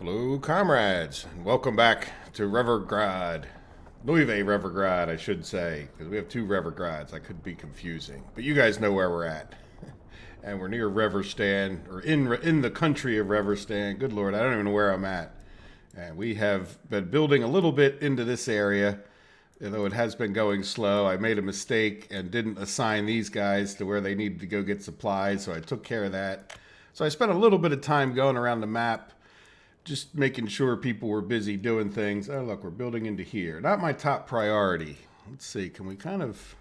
Hello, comrades, and welcome back to Revergrad. Nueve Revergrad, I should say, because we have two Revergrads. I could be confusing, but you guys know where we're at. And we're near Reverstan, or in the country of Reverstan. Good Lord, I don't even know where I'm at. And we have been building a little bit into this area, although it has been going slow. I made a mistake and didn't assign these guys to where they needed to go get supplies, so I took care of that. So I spent a little bit of time going around the map, just making sure people were busy doing things. Oh, look, we're building into here. Not my top priority. Let's see, can we kind of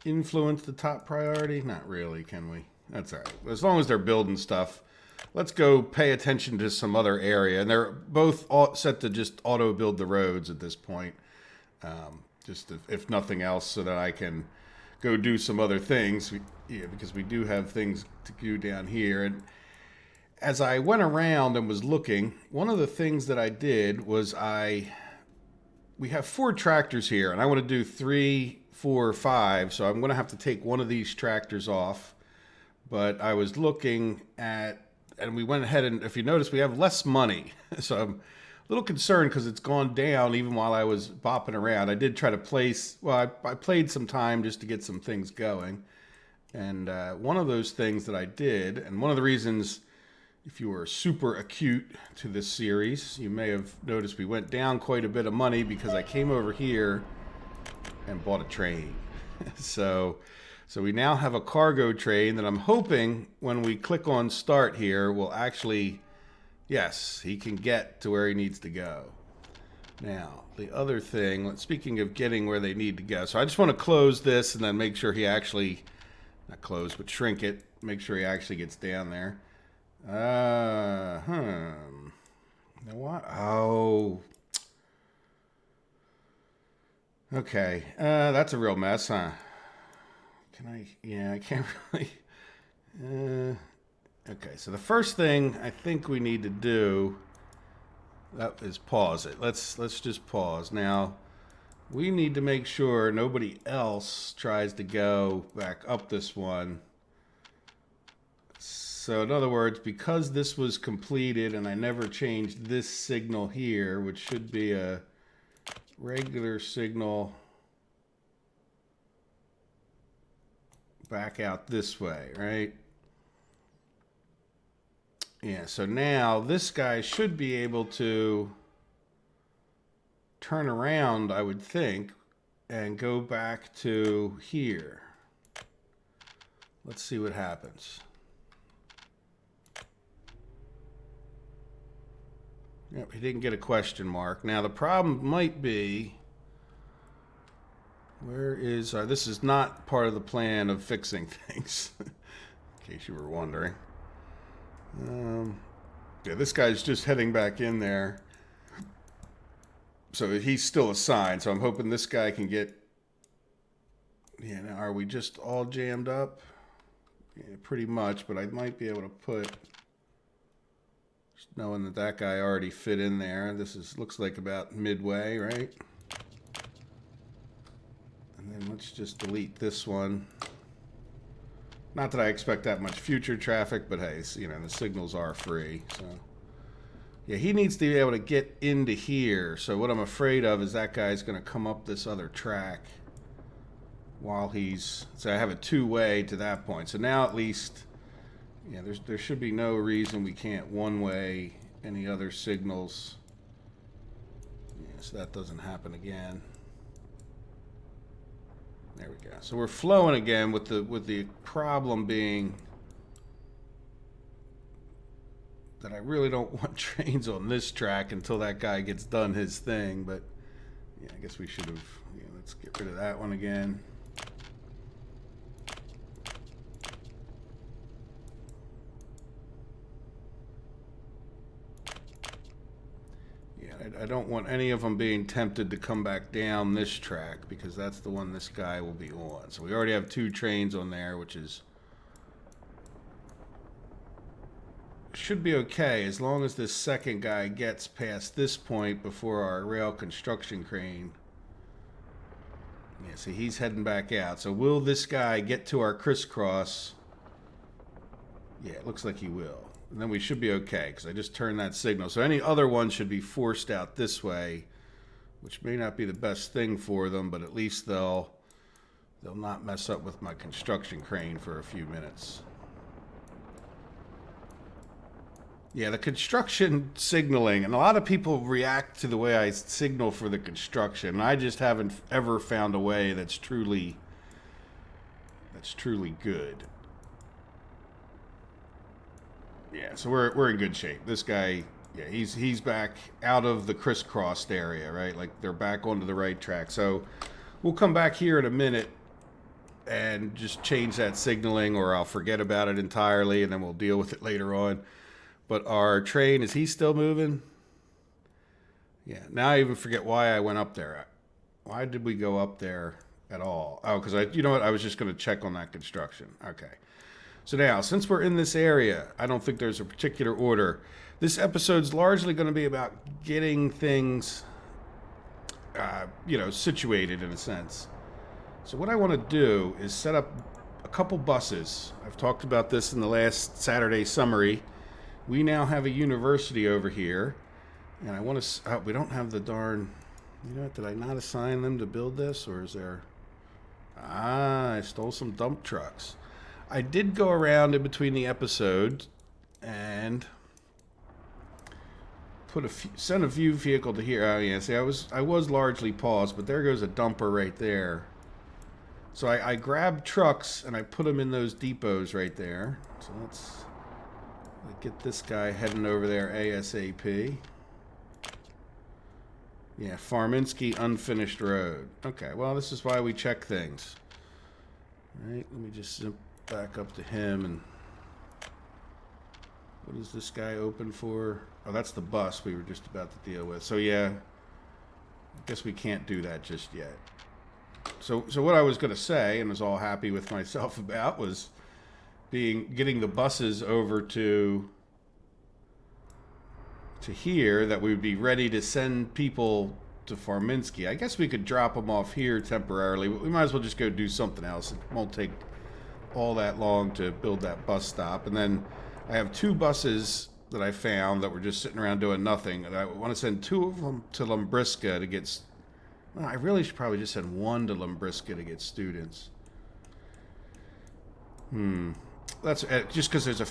influence the top priority? Not really, can we? That's all right. As long as they're building stuff, let's go pay attention to some other area. And they're both set to just auto-build the roads at this point. Just if nothing else, so that I can go do some other things. Because we do have things to do down here. And as I went around and was looking, one of the things that I did was we have 4 tractors here, and I want to do 3, 4, 5, so I'm going to have to take one of these tractors off. But I was looking at, and we went ahead, and if you notice, we have less money. So I'm a little concerned because it's gone down even while I was bopping around. I did try to place, well, I played some time just to get some things going. And one of those things that I did, and one of the reasons, if you were super acute to this series, you may have noticed we went down quite a bit of money because I came over here and bought a train. So we now have a cargo train that I'm hoping when we click on start here will actually, yes, he can get to where he needs to go. Now, the other thing, speaking of getting where they need to go, so I just want to close this and then make sure he actually, not close, but shrink it, make sure he actually gets down there. Now what? Oh. Okay. That's a real mess, huh? Yeah, I can't really. Okay, so the first thing I think we need to do that is pause it. Let's just pause. Now, we need to make sure nobody else tries to go back up this one. So in other words, because this was completed and I never changed this signal here, which should be a regular signal back out this way, right? Yeah, so now this guy should be able to turn around, I would think, and go back to here. Let's see what happens. Yep, he didn't get a question mark. Now, the problem might be, where is, this is not part of the plan of fixing things, in case you were wondering. Yeah, this guy's just heading back in there. So he's still assigned, so I'm hoping this guy can get, yeah, now are we just all jammed up? Yeah, pretty much, but I might be able to put, knowing that that guy already fit in there. This looks like about midway, right? And then let's just delete this one. Not that I expect that much future traffic, but hey, you know, the signals are free. So yeah, he needs to be able to get into here. So what I'm afraid of is that guy's going to come up this other track while he's, so I have a two-way to that point. So now at least, yeah, there should be no reason we can't one-way any other signals. Yeah, so that doesn't happen again. There we go. So we're flowing again with the problem being that I really don't want trains on this track until that guy gets done his thing. But yeah, I guess we should have. Yeah, let's get rid of that one again. I don't want any of them being tempted to come back down this track because that's the one this guy will be on. So we already have 2 trains on there, which should be okay as long as this second guy gets past this point before our rail construction crane. Yeah, see, he's heading back out. So will this guy get to our crisscross? Yeah, it looks like he will. And then we should be okay, because I just turned that signal. So any other one should be forced out this way, which may not be the best thing for them, but at least they'll not mess up with my construction crane for a few minutes. Yeah, the construction signaling, and a lot of people react to the way I signal for the construction. I just haven't ever found a way that's truly good. Yeah, so we're in good shape. This guy, yeah, he's back out of the crisscrossed area, right? Like they're back onto the right track. So we'll come back here in a minute and just change that signaling, or I'll forget about it entirely, and then we'll deal with it later on. But our train, is he still moving? Yeah, now I even forget why I went up there. Why did we go up there at all? Oh, because you know what? I was just going to check on that construction. Okay. So now, since we're in this area, I don't think there's a particular order. This episode's largely going to be about getting things, situated in a sense. So what I want to do is set up a couple buses. I've talked about this in the last Saturday summary. We now have a university over here, and I want to. We don't have the darn. You know what? Did I not assign them to build this, or is there? I stole some dump trucks. I did go around in between the episodes and send a view vehicle to here. Oh yeah, see, I was largely paused, but there goes a dumper right there. So I grabbed trucks and I put them in those depots right there. So let's get this guy heading over there ASAP. Yeah, Farminsky Unfinished Road. Okay, well, this is why we check things. All right, let me just zip back up to him. And what is this guy open for? Oh, that's the bus we were just about to deal with. So, yeah, I guess we can't do that just yet. So what I was going to say, and was all happy with myself about, was getting the buses over to here, that we would be ready to send people to Farminsky. I guess we could drop them off here temporarily, but we might as well just go do something else. It won't take all that long to build that bus stop. And then I have two buses that I found that were just sitting around doing nothing, and I want to send two of them to Lumbriska to get. Well, I really should probably just send one to Lumbriska to get students. That's just because there's a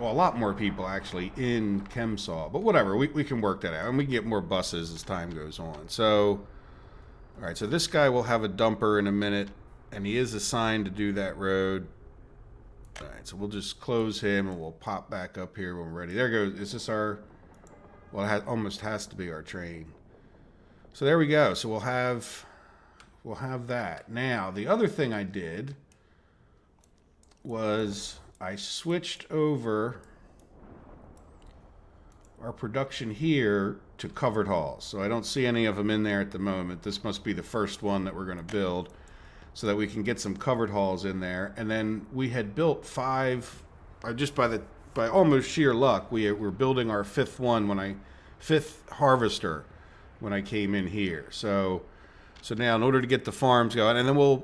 lot more people actually in Chemsaw. But whatever, we can work that out. And we can get more buses as time goes on. So, all right, so this guy will have a dumper in a minute, and he is assigned to do that road. All right, so we'll just close him, and we'll pop back up here when we're ready. There goes, is this our, well, it almost has to be our train. So there we go. So we'll have that. Now, the other thing I did was I switched over our production here to covered halls. So I don't see any of them in there at the moment. This must be the first one that we're going to build so that we can get some covered halls in there. And then we had built 5, just by almost sheer luck, we were building our 5th harvester when I came in here. So now in order to get the farms going, and then we'll,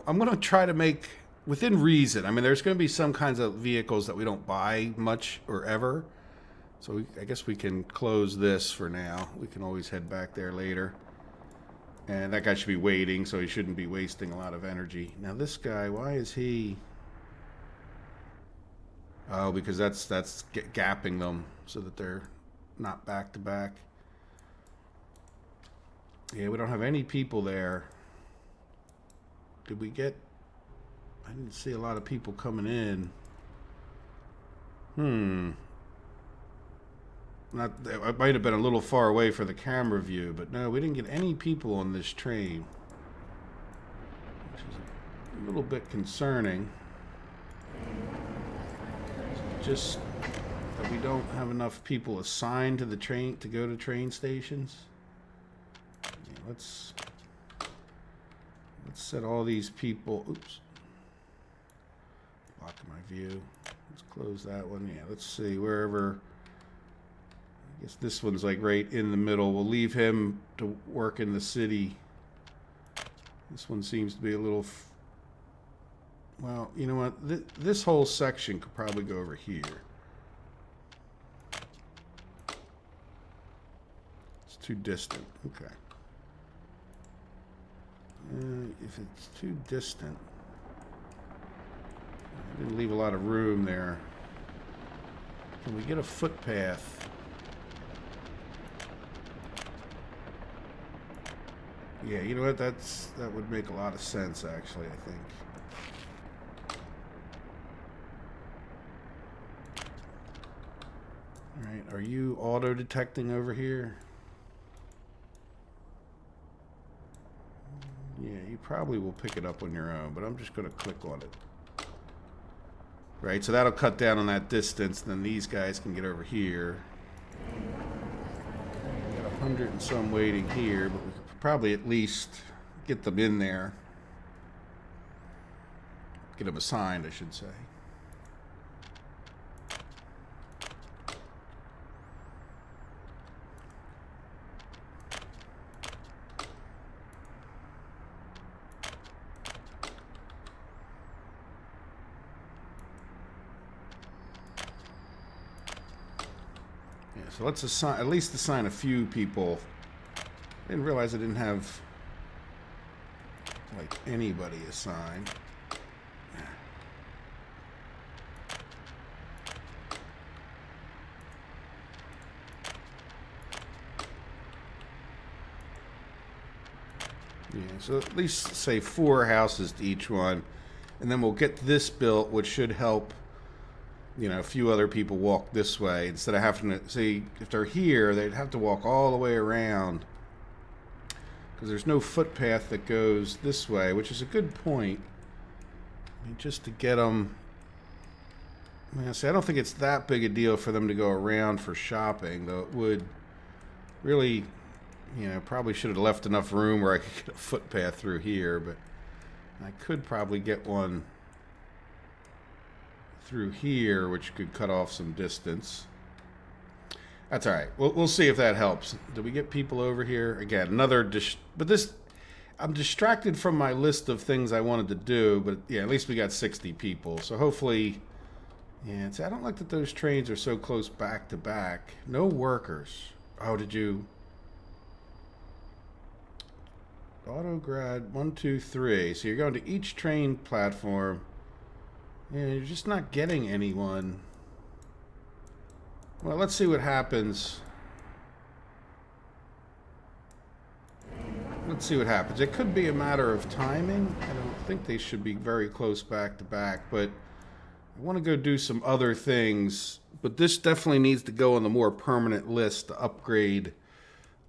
I'm going to try to make, within reason, I mean, there's going to be some kinds of vehicles that we don't buy much or ever. So I guess we can close this for now. We can always head back there later. And that guy should be waiting, so he shouldn't be wasting a lot of energy. Now this guy, why is he? Oh, because that's gapping them so that they're not back to back. Yeah, we don't have any people there. Did we get? I didn't see a lot of people coming in. It might have been a little far away for the camera view, but no, we didn't get any people on this train, which is a little bit concerning. Just that we don't have enough people assigned to the train to go to train stations. Yeah, let's set all these people. Oops, blocking my view. Let's close that one. Yeah, let's see wherever. I guess this one's like right in the middle. We'll leave him to work in the city. This one seems to be a little. Well, you know what? This whole section could probably go over here. too distant. Okay. If it's too distant, I didn't leave a lot of room there. Can we get a footpath? Yeah, you know what? That would make a lot of sense, actually, I think. All right, are you auto-detecting over here? Yeah, you probably will pick it up on your own, but I'm just going to click on it. Right, so that'll cut down on that distance, then these guys can get over here. We got 100 and some waiting here, but we could probably at least get them in there. Get them assigned, I should say. So let's assign, at least assign a few people. I didn't realize I didn't have like anybody assigned. Yeah, so at least say 4 houses to each one, and then we'll get this built, which should help. You know, a few other people walk this way instead of having to see if they're here, they'd have to walk all the way around because there's no footpath that goes this way, which is a good point. I mean, just to get them. I mean, see, I don't think it's that big a deal for them to go around for shopping, though it would really, you know, probably should have left enough room where I could get a footpath through here, but I could probably get one through here, which could cut off some distance. That's all right. We'll see if that helps. Do we get people over here? Again, another but this, I'm distracted from my list of things I wanted to do, but yeah, at least we got 60 people. So hopefully, yeah, I don't like that those trains are so close back to back. No workers. Oh, did you? Autograd 1, 2, 3. So you're going to each train platform. Yeah, you're just not getting anyone. Well, let's see what happens. Let's see what happens. It could be a matter of timing. I don't think they should be very close back to back, but I want to go do some other things. But this definitely needs to go on the more permanent list to upgrade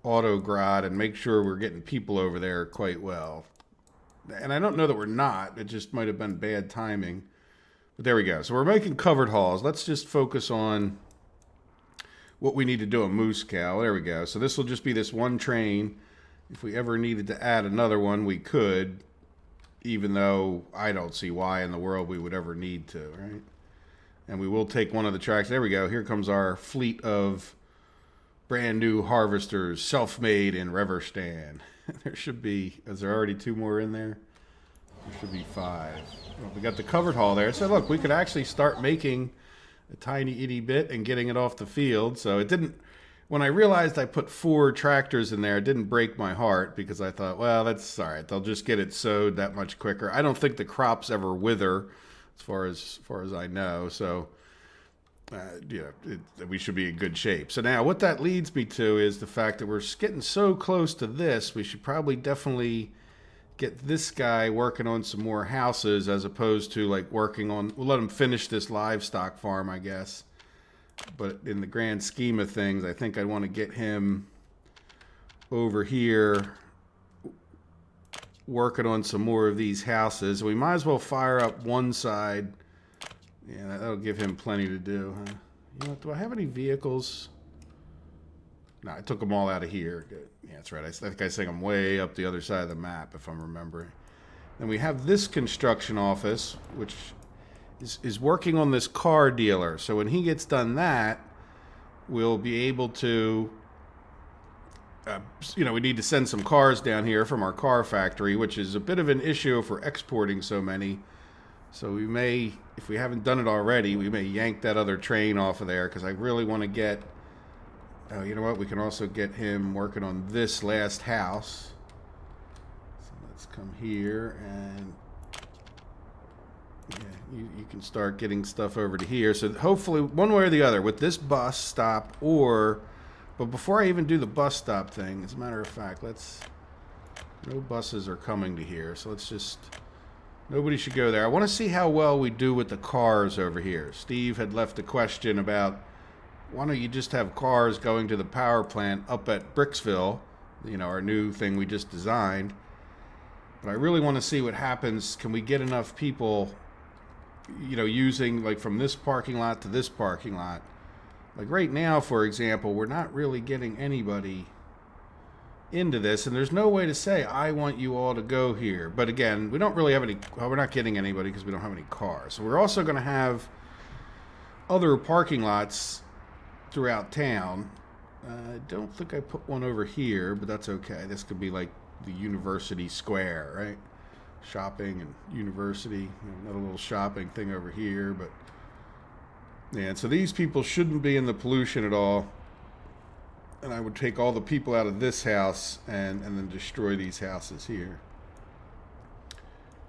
Autograd and make sure we're getting people over there quite well. And I don't know that we're not. It just might have been bad timing. But there we go. So we're making covered halls. Let's just focus on what we need to do in Moose Cow. There we go. So this will just be this one train. If we ever needed to add another one, we could, even though I don't see why in the world we would ever need to, right? And we will take one of the tracks. There we go. Here comes our fleet of brand new harvesters, self-made in Reverstan. There should be, is there already 2 more in there? There should be 5. Well, we got the covered hall there. So look, we could actually start making a tiny itty bit and getting it off the field. So it didn't, when I realized I put 4 tractors in there, it didn't break my heart because I thought, well, that's all right. They'll just get it sowed that much quicker. I don't think the crops ever wither as far as I know. So, we should be in good shape. So now what that leads me to is the fact that we're getting so close to this, we should probably definitely get this guy working on some more houses as opposed to like working on, we'll let him finish this livestock farm, I guess. But in the grand scheme of things, I think I want to get him over here working on some more of these houses. We might as well fire up one side. Yeah, that'll give him plenty to do, huh? You know, do I have any vehicles? No, I took them all out of here. Good. Yeah, that's right. I think I think I'm way up the other side of the map, if I'm remembering. Then we have this construction office, which is working on this car dealer. So when he gets done that, we'll be able to, we need to send some cars down here from our car factory, which is a bit of an issue for exporting so many. So we may, if we haven't done it already, we may yank that other train off of there because I really want to get Oh, you know what? We can also get him working on this last house. So let's come here and yeah, you can start getting stuff over to here. So hopefully one way or the other with this bus stop but before I even do the bus stop thing, as a matter of fact, no buses are coming to here. So let's just, nobody should go there. I want to see how well we do with the cars over here. Steve had left a question about, why don't you just have cars going to the power plant up at Bricksville, our new thing we just designed. But I really want to see what happens. Can we get enough people, using like from this parking lot to this parking lot? Like right now, for example, we're not really getting anybody into this, and there's no way to say, I want you all to go here. But again, we don't really have we're not getting anybody because we don't have any cars. So we're also going to have other parking lots throughout town. I don't think I put one over here, but that's okay. This could be like the University Square, right? Shopping and university. Another little shopping thing over here, but yeah, so these people shouldn't be in the pollution at all. And I would take all the people out of this house and then destroy these houses here.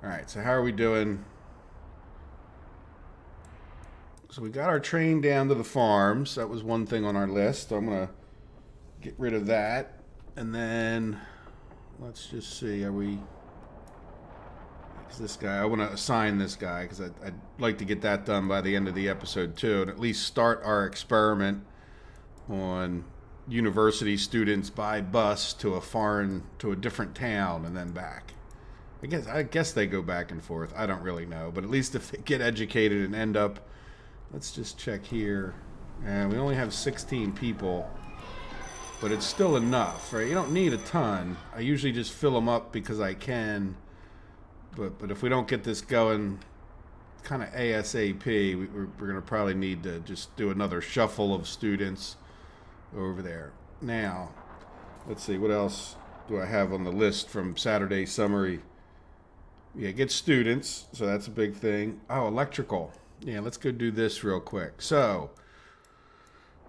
All right, so how are we doing? So we got our train down to the farms. That was one thing on our list. So I'm going to get rid of that. And then let's just see. Is this guy? I want to assign this guy because I'd like to get that done by the end of the episode too, and at least start our experiment on university students by bus to a different town and then back. I guess they go back and forth. I don't really know, but at least if they get educated and end up, let's just check here. And we only have 16 people, but it's still enough, right? You don't need a ton. I usually just fill them up because I can. But if we don't get this going kind of ASAP, we're going to probably need to just do another shuffle of students over there. Now, let's see, what else do I have on the list from Saturday summary? Yeah, get students, so that's a big thing. Oh, electrical. Yeah, let's go do this real quick. So,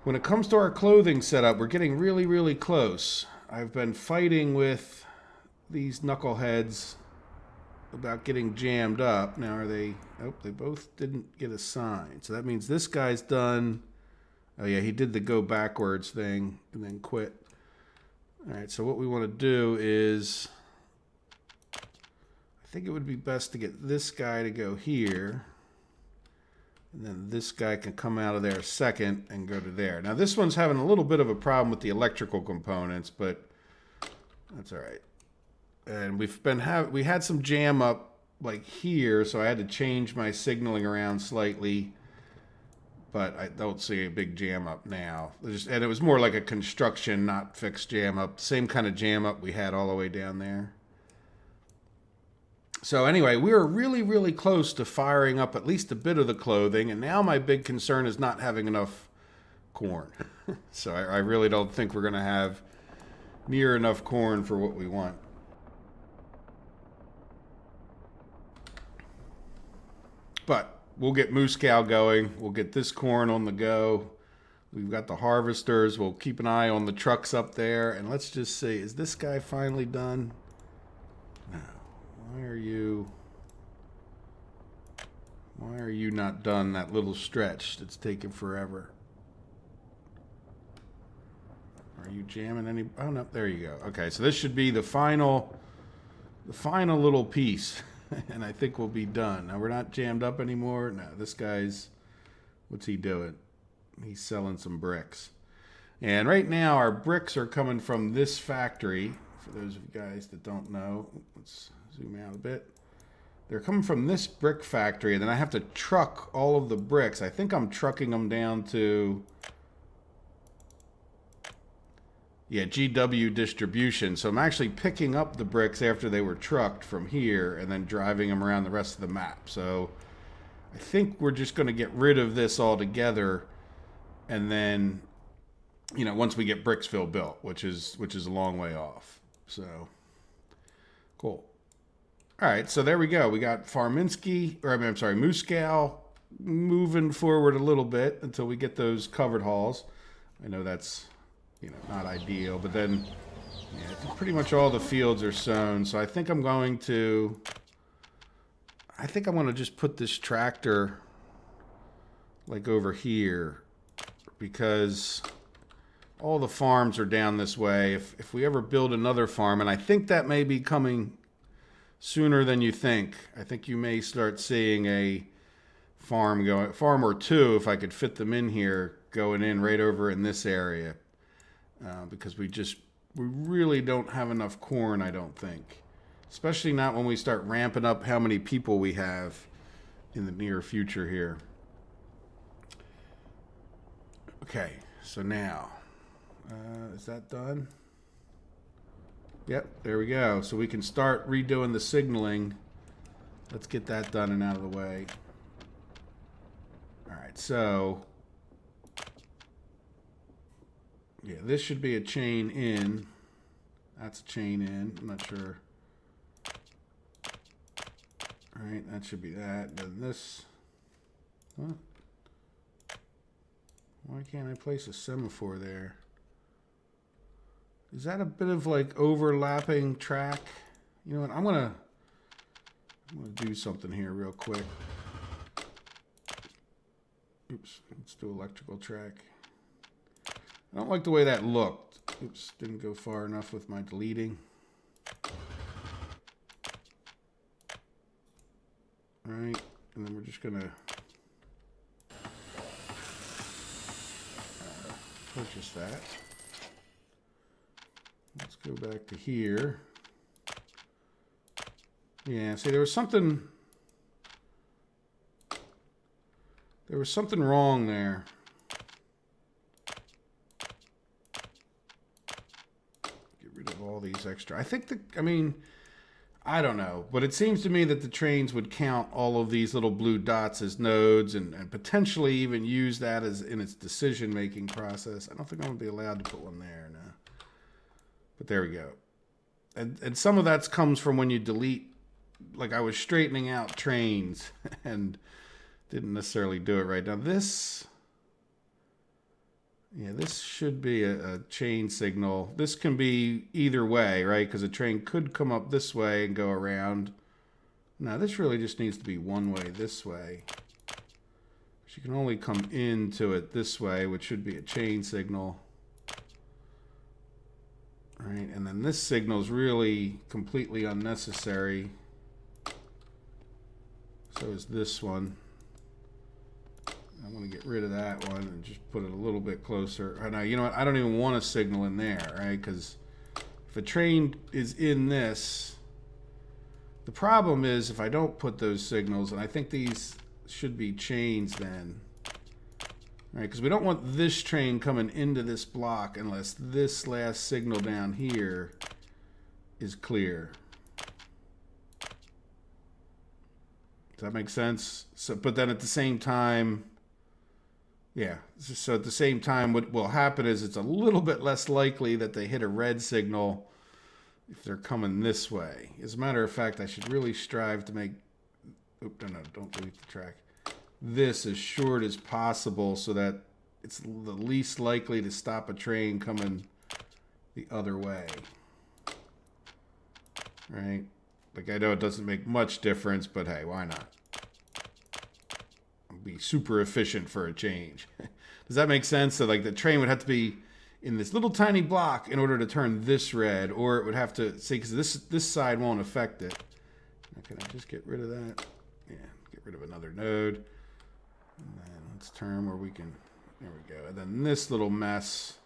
when it comes to our clothing setup, we're getting really, really close. I've been fighting with these knuckleheads about getting jammed up. Now are they, they both didn't get assigned. So that means this guy's done. Oh yeah, he did the go backwards thing and then quit. All right, so what we want to do is, I think it would be best to get this guy to go here. And then this guy can come out of there second and go to there. Now this one's having a little bit of a problem with the electrical components, but that's all right. And we had some jam up like here, so I had to change my signaling around slightly, but I don't see a big jam up now. And it was more like a construction, not fixed jam up. Same kind of jam up we had all the way down there. So anyway, we were really, really close to firing up at least a bit of the clothing, and now my big concern is not having enough corn. So I really don't think we're going to have near enough corn for what we want. But we'll get Moose Cow going. We'll get this corn on the go. We've got the harvesters. We'll keep an eye on the trucks up there. And let's just see, is this guy finally done? No. Why are you not done that little stretch that's taking forever? Are you jamming any? Oh, no, there you go. Okay, so this should be the final little piece. And I think we'll be done. Now, we're not jammed up anymore. No, this guy's, what's he doing? He's selling some bricks. And right now, our bricks are coming from this factory. For those of you guys that don't know, let's zoom out a bit. They're coming from this brick factory, and then I have to truck all of the bricks. I think I'm trucking them down to, yeah, GW distribution. So I'm actually picking up the bricks after they were trucked from here and then driving them around the rest of the map. So I think we're just going to get rid of this altogether. And then, once we get Bricksville built, which is a long way off. So cool. All right. So there we go. We got Moose Cow moving forward a little bit until we get those covered halls. I know that's you know, not ideal. But then, yeah, pretty much all the fields are sown. So I think I'm going to just put this tractor like over here, because all the farms are down this way. If we ever build another farm, and I think that may be coming sooner than you think. I think you may start seeing a farm or two, if I could fit them in here, going in right over in this area, because we really don't have enough corn, I don't think. Especially not when we start ramping up how many people we have in the near future here. Okay, so now, is that done? Yep, there we go. So we can start redoing the signaling. Let's get that done and out of the way. All right, so yeah, this should be a chain in. That's a chain in. I'm not sure. All right, that should be that. Then this. What? Why can't I place a semaphore there? Is that a bit of like overlapping track? You know what? I'm gonna do something here real quick. Oops, let's do electrical track. I don't like the way that looked. Oops, didn't go far enough with my deleting. All right, and then we're just gonna purchase that. Let's go back to here. Yeah, see, there was something wrong there. Get rid of all these extra. I don't know, but it seems to me that the trains would count all of these little blue dots as nodes and potentially even use that as in its decision-making process. I don't think I'm going to be allowed to put one there now. But there we go. And some of that comes from when you delete, like I was straightening out trains and didn't necessarily do it right. Now this should be a chain signal. This can be either way, right? Because a train could come up this way and go around. Now this really just needs to be one way this way. You can only come into it this way, which should be a chain signal. Right, and then this signal is really completely unnecessary. So is this one. I want to get rid of that one and just put it a little bit closer. Oh, no, you know what? I don't even want a signal in there, right? Because if a train is in this, the problem is if I don't put those signals, and I think these should be chains then. Right, because we don't want this train coming into this block unless this last signal down here is clear. Does that make sense? So, but then at the same time, yeah. So at the same time, what will happen is it's a little bit less likely that they hit a red signal if they're coming this way. As a matter of fact, I should really strive to make. Oops, no, don't delete the track. This as short as possible so that it's the least likely to stop a train coming the other way. Right? Like, I know it doesn't make much difference, but hey, why not? Be super efficient for a change. Does that make sense? So like the train would have to be in this little tiny block in order to turn this red, or it would have to see, because this side won't affect it. Now, can I just get rid of that? Yeah, get rid of another node. And then let's turn where we can, there we go. And then this little mess.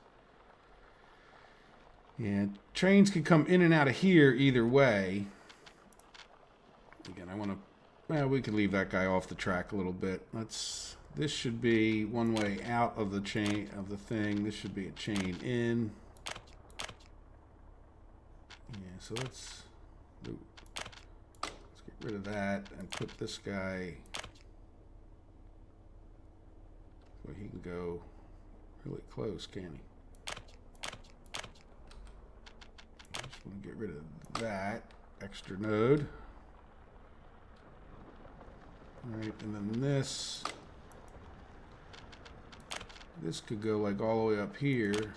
Yeah, trains can come in and out of here either way. Again, I want to, well, we can leave that guy off the track a little bit. This should be one way out of the chain of the thing. This should be a chain in. Yeah, so let's get rid of that and put this guy so he can go really close, can he? I just want to get rid of that extra node. All right, and then this could go like all the way up here.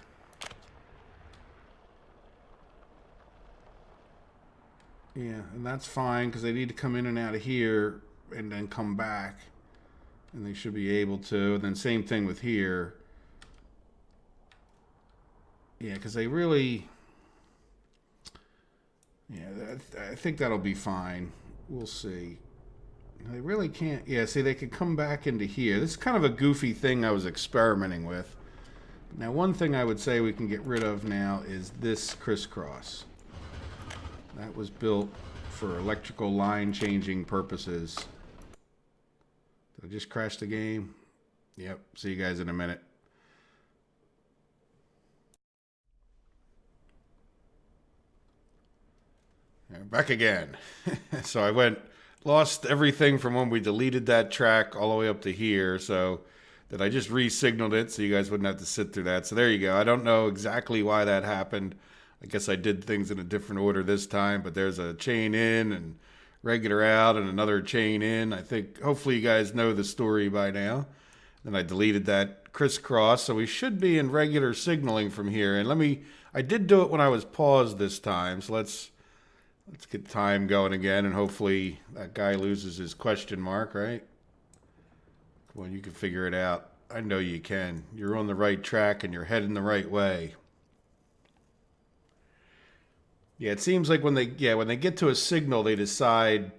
Yeah, and that's fine because they need to come in and out of here and then come back. And they should be able to. And then same thing with here. Yeah, because they really... Yeah, I think that'll be fine. We'll see. They really can't... Yeah, see, they could come back into here. This is kind of a goofy thing I was experimenting with. Now, one thing I would say we can get rid of now is this crisscross. That was built for electrical line changing purposes. Did I just crash the game? Yep. See you guys in a minute. Back again. So I lost everything from when we deleted that track all the way up to here. So that I just re-signaled it so you guys wouldn't have to sit through that. So there you go. I don't know exactly why that happened. I guess I did things in a different order this time, but there's a chain in and regular out and another chain in. I think hopefully you guys know the story by now. Then I deleted that crisscross, so we should be in regular signaling from here. And I did do it when I was paused this time, so let's get time going again, and hopefully that guy loses his question mark, right? Well, you can figure it out. I know you can. You're on the right track and you're heading the right way. Yeah, it seems like when they get to a signal, they decide,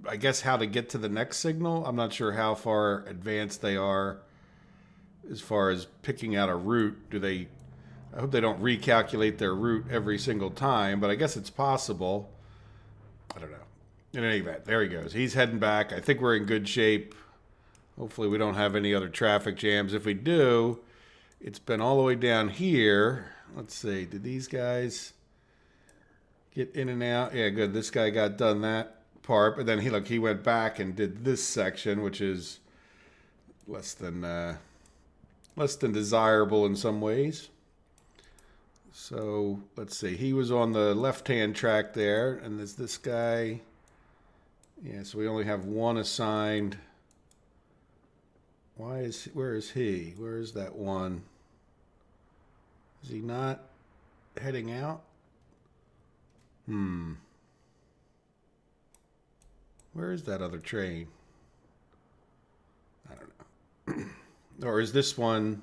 I guess, how to get to the next signal. I'm not sure how far advanced they are as far as picking out a route. I hope they don't recalculate their route every single time, but I guess it's possible. I don't know. In any event, there he goes. He's heading back. I think we're in good shape. Hopefully we don't have any other traffic jams. If we do, it's been all the way down here. Let's see. Did these guys get in and out? Yeah, good. This guy got done that part, but then he went back and did this section, which is less than desirable in some ways. So let's see. He was on the left-hand track there, and there's this guy. Yeah, so we only have one assigned. Where is he? Where is that one? Is he not heading out? Where is that other train? I don't know. Or is this one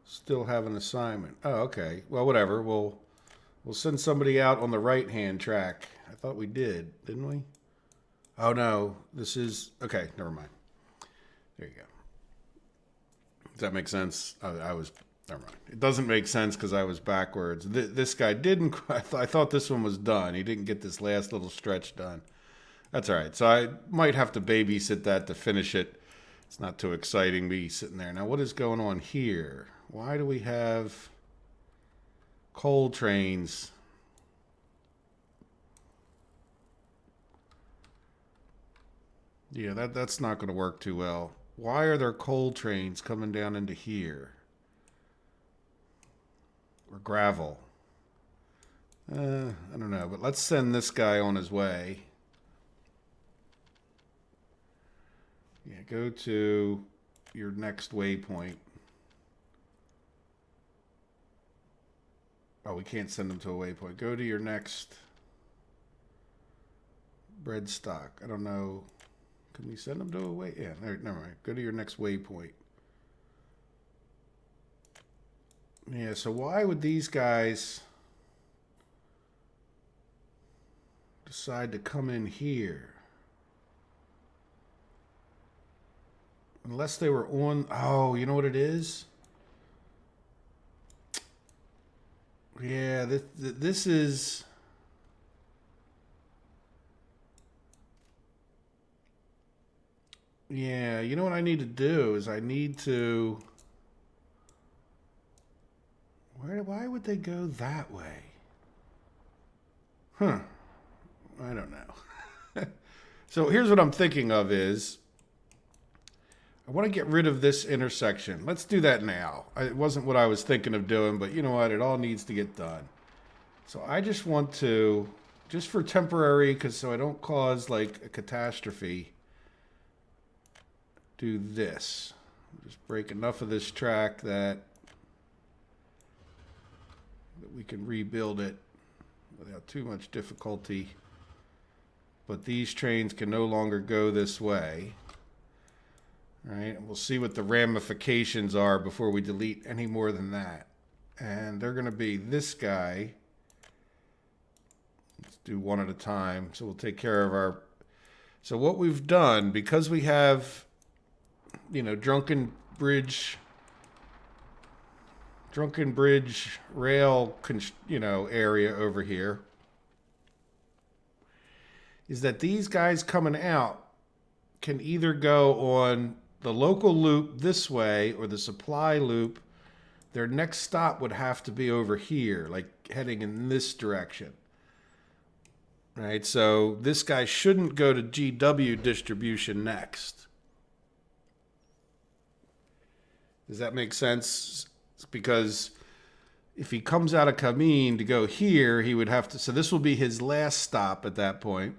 still have an assignment? Oh, okay. Well, whatever. We'll send somebody out on the right-hand track. I thought we did, didn't we? Oh, no. This is... Okay, never mind. There you go. Does that make sense? Never mind. It doesn't make sense because I was backwards. This guy didn't... I thought this one was done. He didn't get this last little stretch done. That's all right. So I might have to babysit that to finish it. It's not too exciting, me sitting there. Now, what is going on here? Why do we have coal trains? Yeah, that's not going to work too well. Why are there coal trains coming down into here? Or gravel? I don't know, but let's send this guy on his way. Yeah, go to your next waypoint. Oh, we can't send them to a waypoint. Go to your next bread stock. I don't know. Can we send them to a way? Yeah, never mind. Go to your next waypoint. Yeah, so why would these guys decide to come in here? Unless they were on... Oh, you know what it is? Yeah, this is... Yeah, you know what I need to do is I need to... Why would they go that way? Huh. I don't know. So here's what I'm thinking of is... I want to get rid of this intersection. Let's do that now. It wasn't what I was thinking of doing, but you know what? It all needs to get done. So I just want to, just for temporary, so I don't cause like a catastrophe, do this. Just break enough of this track that we can rebuild it without too much difficulty. but these trains can no longer go this way. All right, we'll see what the ramifications are before we delete any more than that. And they're going to be this guy. Let's do one at a time. So we'll take care of our... So what we've done, because we have, you know, Drunken Bridge rail, you know, area over here, is that these guys coming out can either go on the local loop this way or the supply loop. Their next stop would have to be over here, like heading in this direction. Right? So this guy shouldn't go to GW distribution next. Does that make sense? Because if he comes out of Camine to go here, he would have to... So this will be his last stop at that point,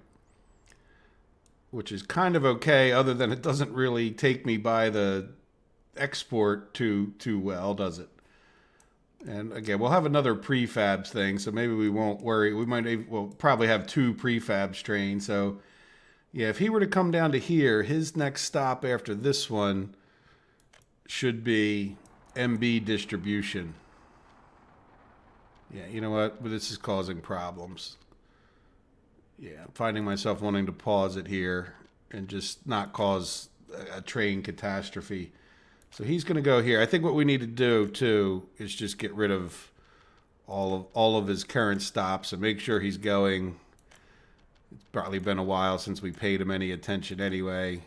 which is kind of okay, other than it doesn't really take me by the export too well, does it? And again, we'll have another prefabs thing, so maybe we won't worry. We'll probably have 2 prefabs trains. So yeah, if he were to come down to here, his next stop after this one should be MB distribution. Yeah, you know what? But this is causing problems. Yeah, I'm finding myself wanting to pause it here and just not cause a train catastrophe. So he's going to go here. I think what we need to do, too, is just get rid of all of his current stops and make sure he's going. It's probably been a while since we paid him any attention anyway.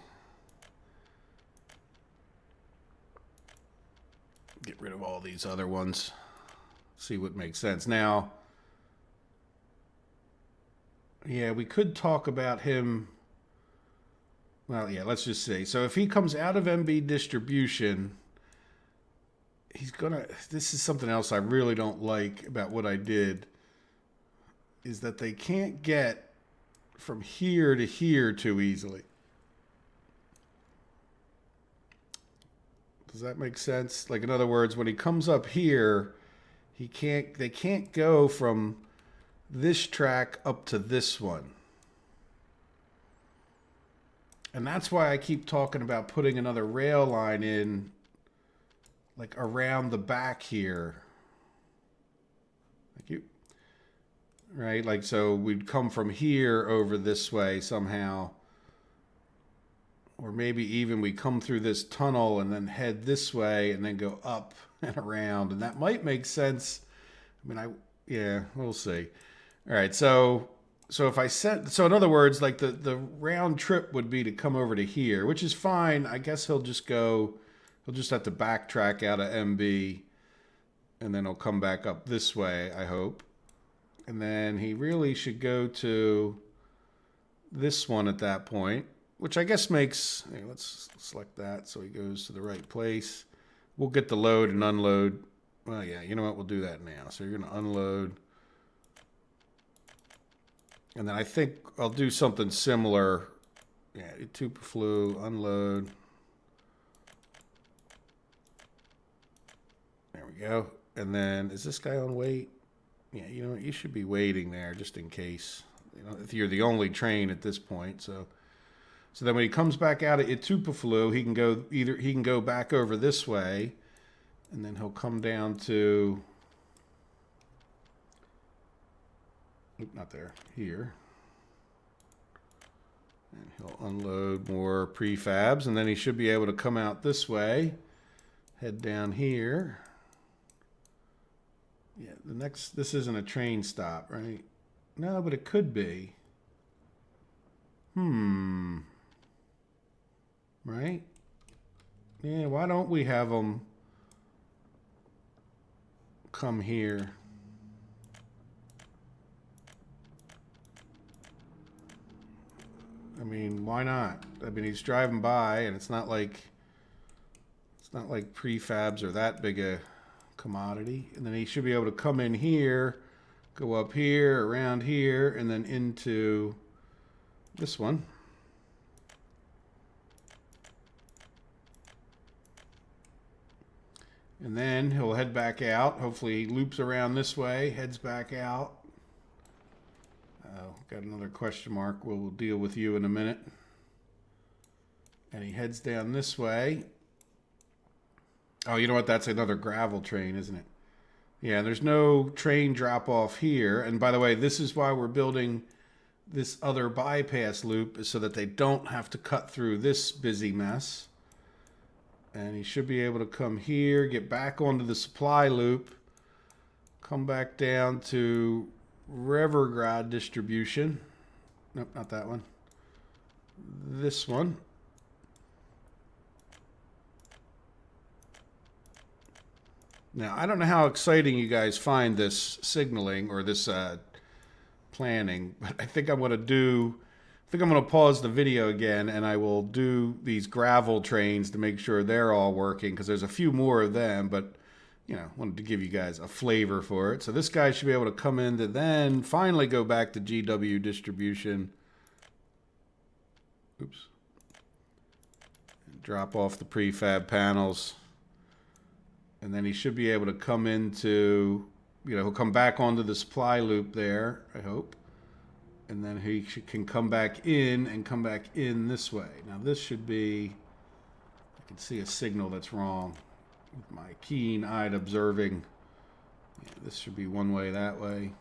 Get rid of all these other ones. See what makes sense. Now, yeah, we could talk about him. Well, yeah, let's just say. So if he comes out of MB distribution, he's going to... This is something else I really don't like about what I did, is that they can't get from here to here too easily. Does that make sense? Like, in other words, when he comes up here, they can't go from this track up to this one. And that's why I keep talking about putting another rail line in, like around the back here. Right? Like, so we'd come from here over this way somehow. Or maybe even we come through this tunnel and then head this way and then go up and around. And that might make sense. I mean, yeah, we'll see. All right, so if I set... So in other words, like the round trip would be to come over to here, which is fine. I guess he'll just have to backtrack out of MB, and then he'll come back up this way, I hope. And then he really should go to this one at that point, which I guess makes... Hey, let's select that so he goes to the right place. We'll get the load and unload. Well, yeah, you know what? We'll do that now. So you're going to unload. And then I think I'll do something similar. Yeah, Tupperflu, unload. There we go. And then, is this guy on wait? Yeah, you know what? You should be waiting there just in case. You know, if you're the only train at this point. So then when he comes back out of Tupperflu, he can go back over this way, and then he'll come down to... Not there, here. And he'll unload more prefabs, and then he should be able to come out this way, head down here. Yeah, this isn't a train stop, right? No, but it could be. Right? Yeah, why don't we have them come here? I mean, why not? I mean, he's driving by, and it's not like prefabs are that big a commodity. And then he should be able to come in here, go up here, around here, and then into this one. And then he'll head back out. Hopefully he loops around this way, heads back out. go. Got another question mark. We'll deal with you in a minute. And he heads down this way. Oh, you know what? That's another gravel train, isn't it? Yeah, there's no train drop off here. And by the way, this is why we're building this other bypass loop, is so that they don't have to cut through this busy mess. And he should be able to come here, get back onto the supply loop, come back down to Revergrad distribution. Nope, not that one. This one. Now, I don't know how exciting you guys find this signaling or this planning, but I think I'm going to pause the video again, and I will do these gravel trains to make sure they're all working, because there's a few more of them, but, you know, wanted to give you guys a flavor for it. So this guy should be able to come in to then finally go back to GW distribution. Oops. And drop off the prefab panels. And then he should be able to come into, you know, he'll come back onto the supply loop there, I hope. And then he can come back in and come back in this way. Now this should be, I can see a signal that's wrong with my keen-eyed observing. Yeah, this should be one way that way.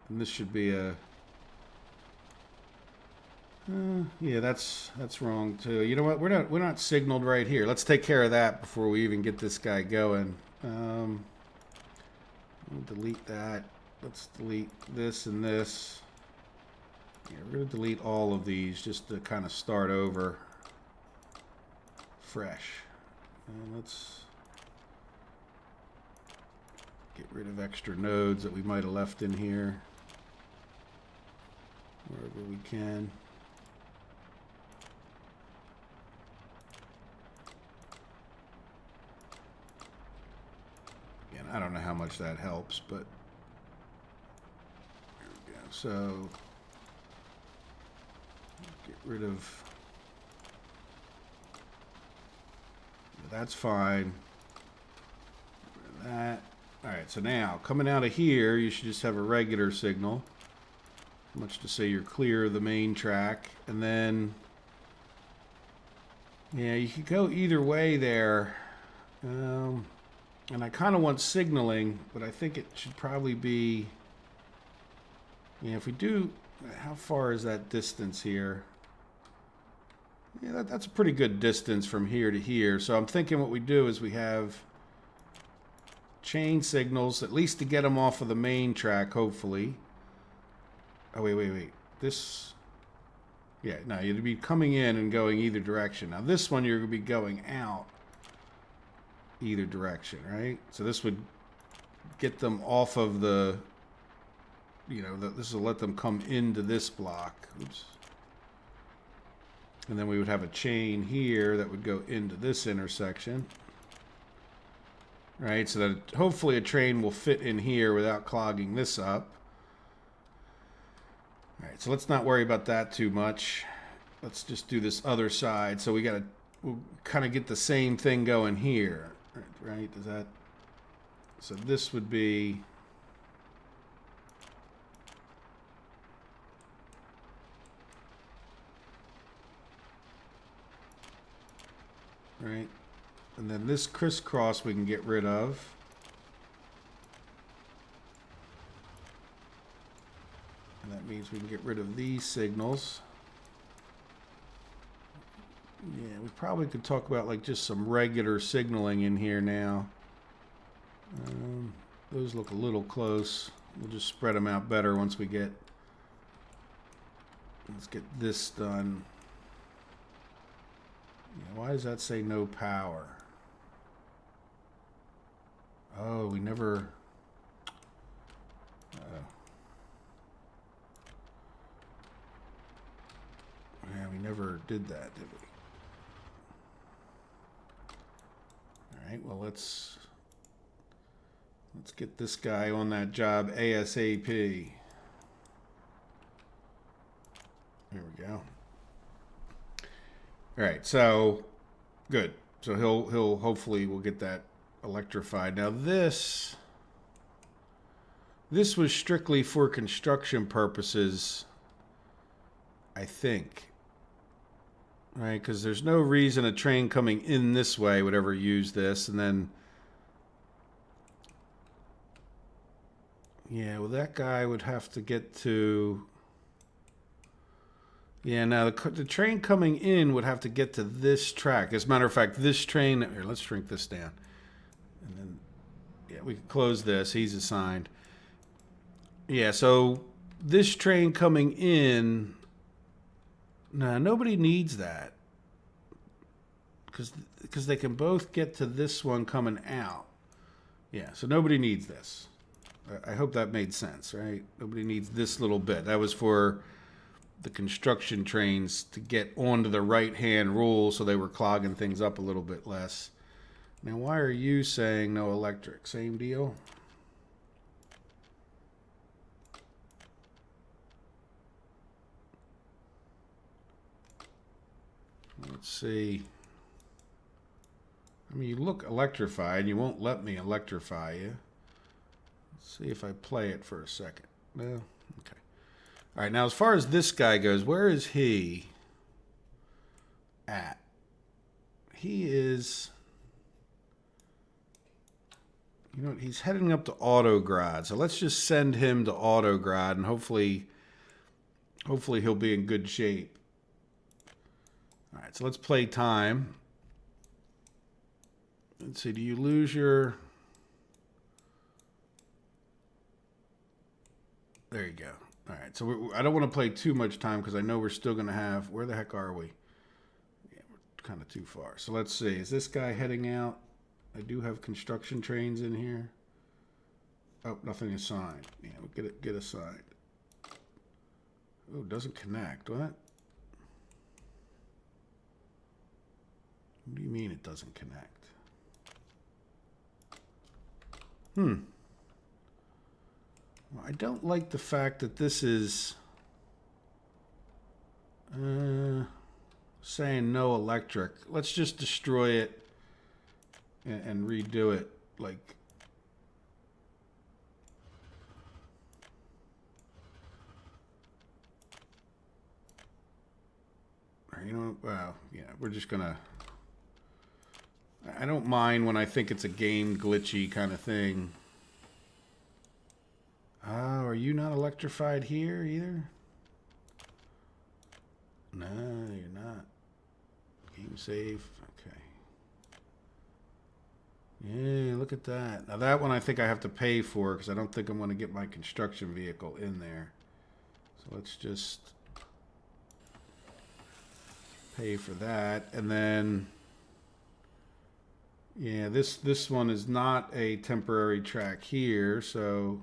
And this should be a, yeah, that's wrong too. You know what? We're not signaled right here. Let's take care of that before we even get this guy going. We'll delete that. Let's delete this and this. Yeah, we're going to delete all of these just to kind of start over fresh. And let's get rid of extra nodes that we might have left in here wherever we can. Again, I don't know how much that helps, but there we go. So get rid of, that's fine. Get rid of that. All right, so now coming out of here, you should just have a regular signal, much to say you're clear of the main track. And then, yeah, you could go either way there. And I kind of want signaling, but I think it should probably be, yeah, if we do, how far is that distance here? Yeah, that's a pretty good distance from here to here. So I'm thinking what we do is we have chain signals, at least to get them off of the main track, hopefully. Oh, wait. This, yeah, no, you'd be coming in and going either direction. Now this one, you're going to be going out either direction, right? So this would get them off of the, you know, this will let them come into this block. Oops. And then we would have a chain here that would go into this intersection. Right, so that hopefully a train will fit in here without clogging this up. All right, so let's not worry about that too much. Let's just do this other side. So we'll kind of get the same thing going here. Right, does that, so this would be, right, and then this crisscross we can get rid of. And that means we can get rid of these signals. Yeah, we probably could talk about like just some regular signaling in here now. Those look a little close. We'll just spread them out better once we get, let's get this done. Yeah, why does that say no power? Oh, we never, yeah, we never did that, did we? All right, well, let's get this guy on that job ASAP. There we go. All right, so good. So he'll hopefully we'll get that electrified. Now this was strictly for construction purposes. I think. Right, because there's no reason a train coming in this way would ever use this, and then... Yeah, well, that guy would have to get to... Yeah, now the train coming in would have to get to this track. As a matter of fact, this train... Here, let's shrink this down. And then, yeah, we can close this. He's assigned. Yeah, so this train coming in... No, nobody needs that. Because they can both get to this one coming out. Yeah, so nobody needs this. I hope that made sense, right? Nobody needs this little bit. That was for the construction trains to get onto the right-hand rule so they were clogging things up a little bit less. Now, why are you saying no electric? Same deal? Let's see. I mean, you look electrified. You won't let me electrify you. Let's see if I play it for a second. No? Okay. All right, now as far as this guy goes, where is he at? He is... You know what? He's heading up to Autograd. So let's just send him to Autograd, and hopefully he'll be in good shape. All right, so let's play time. Let's see, do you lose your... There you go. All right, so I don't want to play too much time because I know we're still going to have... Where the heck are we? Yeah, we're kind of too far. So let's see. Is this guy heading out? I do have construction trains in here. Oh, nothing is signed. Yeah, we'll get assigned. Oh, it doesn't connect. What? What do you mean it doesn't connect? Well, I don't like the fact that this is saying no electric. Let's just destroy it and redo it. Like, you know, well, yeah, we're just gonna... I don't mind when I think it's a game glitchy kind of thing. Oh, are you not electrified here either? No, you're not. Game save. Okay. Yeah, look at that. Now that one I think I have to pay for because I don't think I'm going to get my construction vehicle in there. So let's just pay for that. And then... Yeah, this one is not a temporary track here, so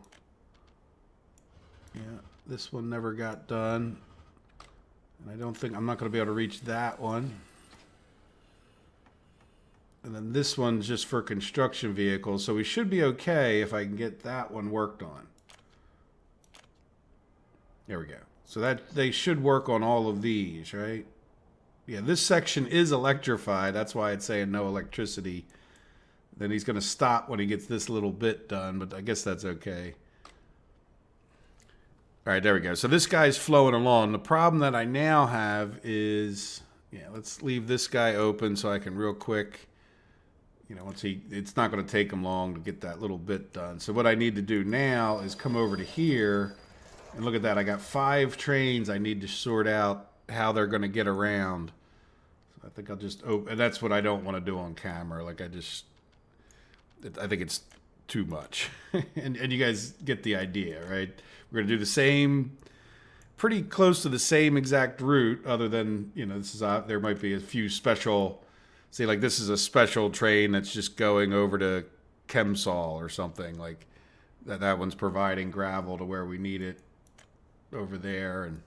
yeah, this one never got done. And I don't think I'm not going to be able to reach that one. And then this one's just for construction vehicles, so we should be okay if I can get that one worked on. There we go. So that they should work on all of these, right? Yeah, this section is electrified. That's why it's saying no electricity. Then he's going to stop when he gets this little bit done, but I guess that's okay. All right, there we go. So this guy's flowing along. The problem that I now have is, yeah, let's leave this guy open so I can real quick, you know, it's not going to take him long to get that little bit done. So what I need to do now is come over to here, and look at that. I got 5 trains I need to sort out how they're going to get around. So I think I'll just open, and that's what I don't want to do on camera. Like I think it's too much. and you guys get the idea, right? We're going to do the same, pretty close to the same exact route, other than, you know, this is there might be a few special, say like this is a special train that's just going over to Chemsol or something, like that one's providing gravel to where we need it over there. And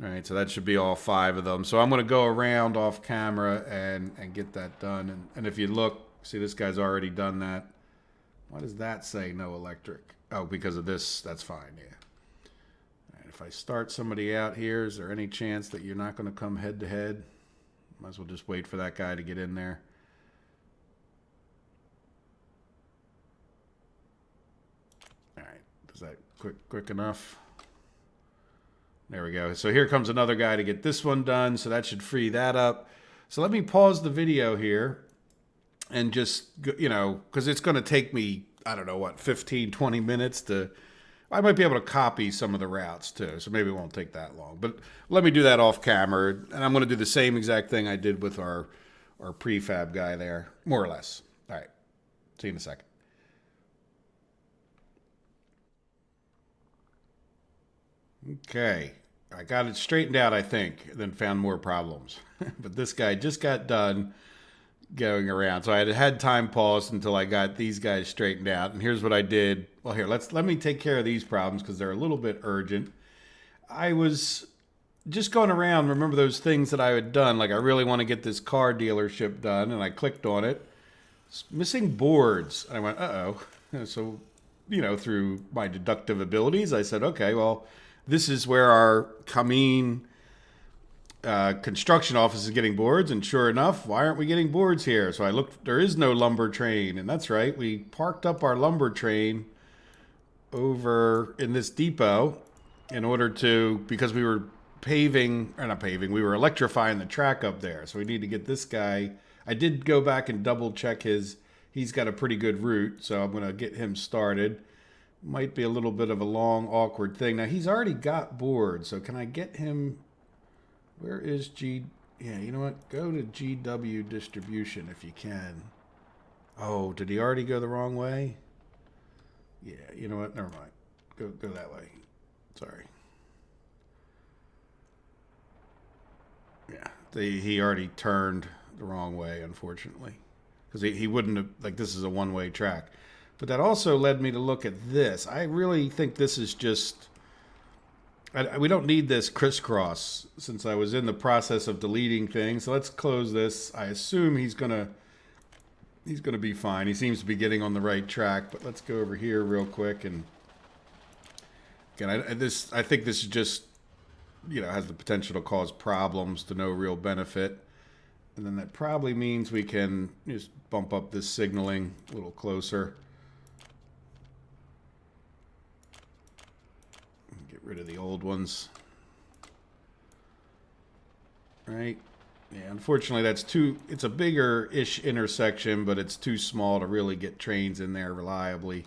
all right, so that should be all 5 of them. So I'm going to go around off camera and get that done. And if you look, see, this guy's already done that. Why does that say no electric? Oh, because of this. That's fine, yeah. All right, if I start somebody out here, is there any chance that you're not going to come head to head? Might as well just wait for that guy to get in there. All right, is that quick enough? There we go. So here comes another guy to get this one done. So that should free that up. So let me pause the video here and just, you know, because it's going to take me, I don't know, what, 15, 20 minutes to, I might be able to copy some of the routes too. So maybe it won't take that long. But let me do that off camera. And I'm going to do the same exact thing I did with our prefab guy there, more or less. All right. See you in a second. Okay. I got it straightened out, I think, then found more problems. But this guy just got done going around. So I had time paused until I got these guys straightened out. And here's what I did. Well, here, let me take care of these problems because they're a little bit urgent. I was just going around, remember those things that I had done, like I really want to get this car dealership done, and I clicked on it. It's missing boards. I went, uh-oh. So, you know, through my deductive abilities, I said, okay, well, this is where our Kameen construction office is getting boards, and sure enough, why aren't we getting boards here? So I looked, there is no lumber train, and that's right, we parked up our lumber train over in this depot in order to, because we were paving, or not paving, we were electrifying the track up there, so we need to get this guy. I did go back and double check he's got a pretty good route, so I'm going to get him started. Might be a little bit of a long, awkward thing. Now, he's already got boards, so can I get him? Where is G? Yeah, you know what? Go to GW distribution if you can. Oh, did he already go the wrong way? Yeah, you know what? Never mind. Go that way. Sorry. Yeah, he already turned the wrong way, unfortunately. Because he wouldn't have, like, this is a one-way track. But that also led me to look at this. I really think this is just, we don't need this crisscross since I was in the process of deleting things. So let's close this. I assume he's gonna be fine. He seems to be getting on the right track. But let's go over here real quick. And again, I think this is just, you know, has the potential to cause problems to no real benefit. And then that probably means we can just bump up this signaling a little closer. Rid of the old ones. Right? Yeah, unfortunately that's it's a bigger-ish intersection, but it's too small to really get trains in there reliably.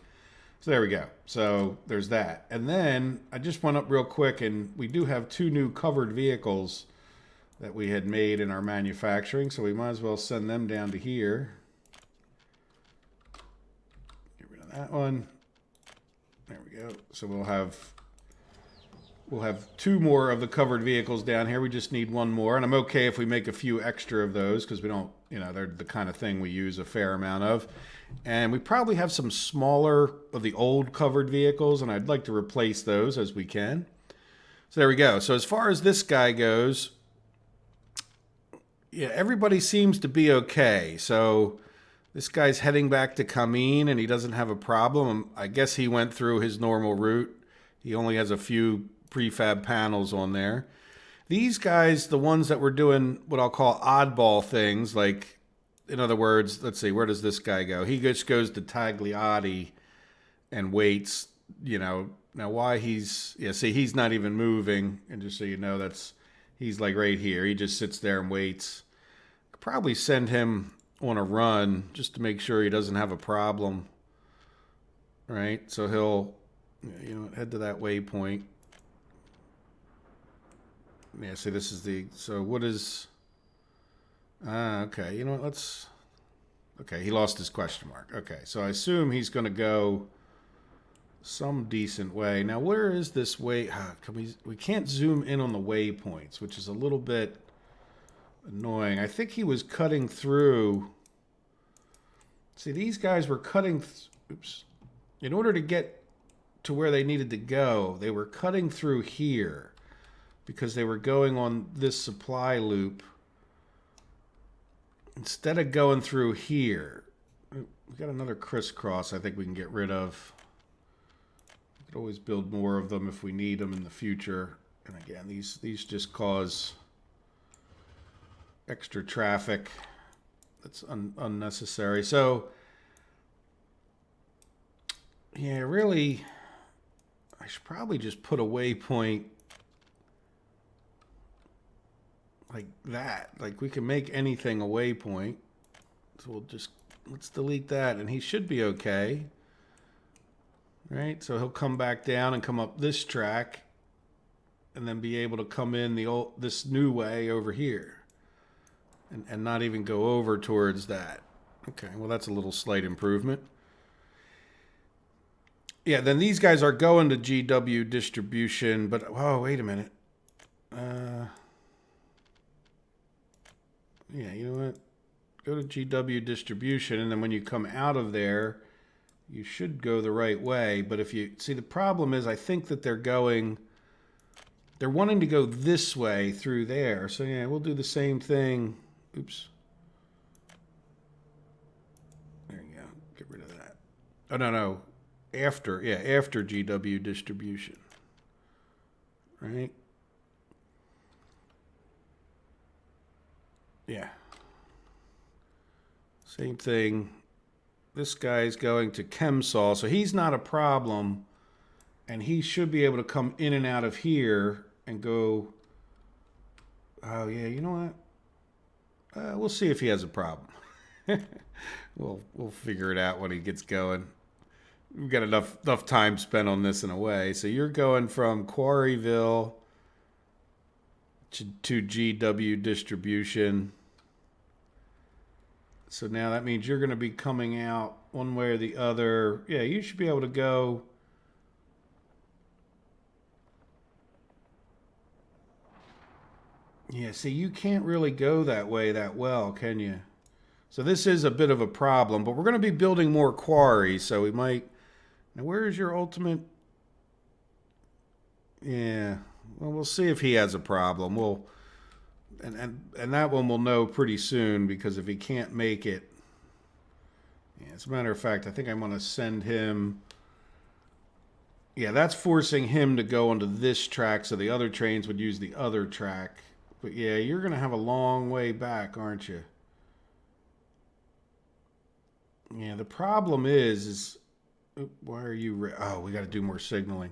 So there we go. So there's that. And then I just went up real quick, and we do have 2 new covered vehicles that we had made in our manufacturing, so we might as well send them down to here. Get rid of that one. There we go. So we'll have 2 more of the covered vehicles down here. We just need 1 more. And I'm okay if we make a few extra of those because we don't, you know, they're the kind of thing we use a fair amount of. And we probably have some smaller of the old covered vehicles, and I'd like to replace those as we can. So there we go. So as far as this guy goes, yeah, everybody seems to be okay. So this guy's heading back to Kameen, and he doesn't have a problem. I guess he went through his normal route. He only has a few prefab panels on there. These guys, the ones that were doing what I'll call oddball things, like, in other words, let's see, where does this guy go? He just goes to Tagliati and waits, you know. Now why he's not even moving, and just so you know, he's like right here. He just sits there and waits. Could probably send him on a run just to make sure he doesn't have a problem. Right? So he'll, you know, head to that waypoint. Yeah, see, this is so what is, okay, you know what, okay, he lost his question mark. Okay, so I assume he's going to go some decent way. Now, where is this way? We can't zoom in on the waypoints, which is a little bit annoying. I think he was cutting through, see, these guys were cutting, oops, in order to get to where they needed to go, they were cutting through here, because they were going on this supply loop instead of going through here. We got another crisscross I think we can get rid of. We could always build more of them if we need them in the future. And again, these just cause extra traffic that's unnecessary. So yeah, really, I should probably just put a waypoint like that. Like we can make anything a waypoint. So we'll just, let's delete that and he should be okay. Right? So he'll come back down and come up this track and then be able to come in this new way over here and not even go over towards that. Okay, well that's a little slight improvement. Yeah, then these guys are going to GW distribution, but oh, wait a minute. Yeah, you know what? Go to GW distribution, and then when you come out of there, you should go the right way. But if you see, the problem is I think that they're wanting to go this way through there. So yeah, we'll do the same thing. Oops. There you go. Get rid of that. Oh, no. After GW distribution. Right? Yeah. Same thing. This guy's going to Chemsol, so he's not a problem. And he should be able to come in and out of here and go. Oh, yeah, you know what? We'll see if he has a problem. We'll figure it out when he gets going. We've got enough time spent on this in a way. So you're going from Quarryville to GW distribution. So now that means you're going to be coming out one way or the other. Yeah, you should be able to go. Yeah, see, you can't really go that way that well, can you? So this is a bit of a problem, but we're going to be building more quarries, so we might. Now, where is your ultimate? Yeah, well, we'll see if he has a problem. And that one we'll know pretty soon, because if he can't make it, yeah, as a matter of fact, I think I'm going to send him. Yeah, that's forcing him to go onto this track, so the other trains would use the other track. But yeah, you're going to have a long way back, aren't you? Yeah, the problem is why are you? Oh, we got to do more signaling.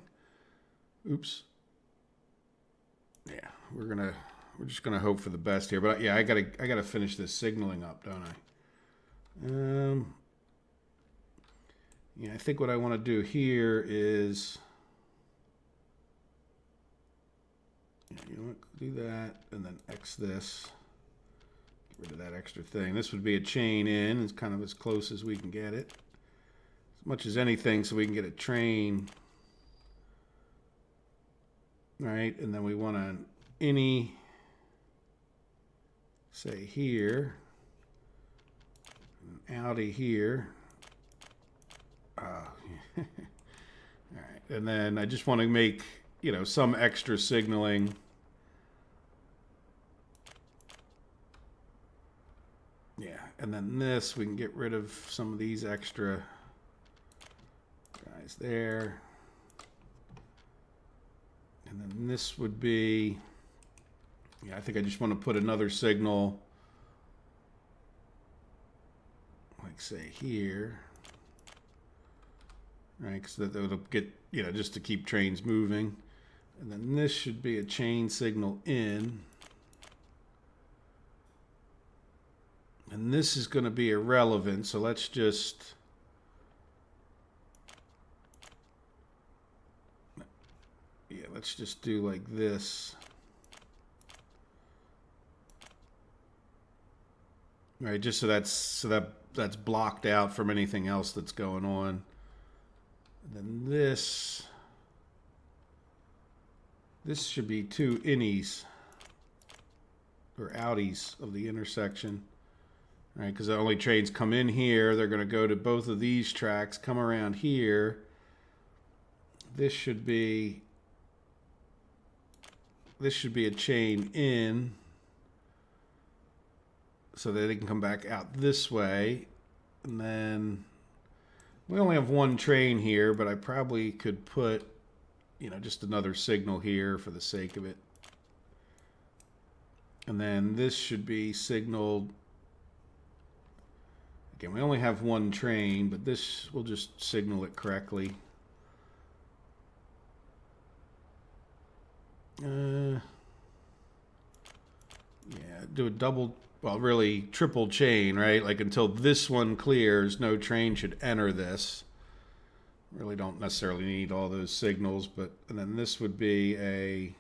Oops. Yeah, we're just gonna hope for the best here. But yeah, I gotta finish this signaling up, don't I? Yeah, I think what I want to do here is. You know what? Do that, and then X this. Get rid of that extra thing. This would be a chain in. It's kind of as close as we can get it. As much as anything, so we can get a train. Right, and then we want an innie, say here, an outie here. All right, and then I just want to make, some extra signaling. Yeah, and then this, we can get rid of some of these extra guys there. And then this would be, I think I just want to put another signal, like say here, right? Because that'll get, just to keep trains moving. And then this should be a chain signal in. And this is going to be irrelevant, so let's just. Yeah, let's just do like this. All right, just so that's blocked out from anything else that's going on. And then this should be two innies or outies of the intersection. All right, because the only trains come in here, they're going to go to both of these tracks, come around here. This should be a chain in so that they can come back out this way. And then we only have one train here, but I probably could put, just another signal here for the sake of it. And then this should be signaled. Again, we only have one train, but this will just signal it correctly. Yeah, do a double, well, really triple chain, right? Like until this one clears, no train should enter this. Really don't necessarily need all those signals, but and then this would be a,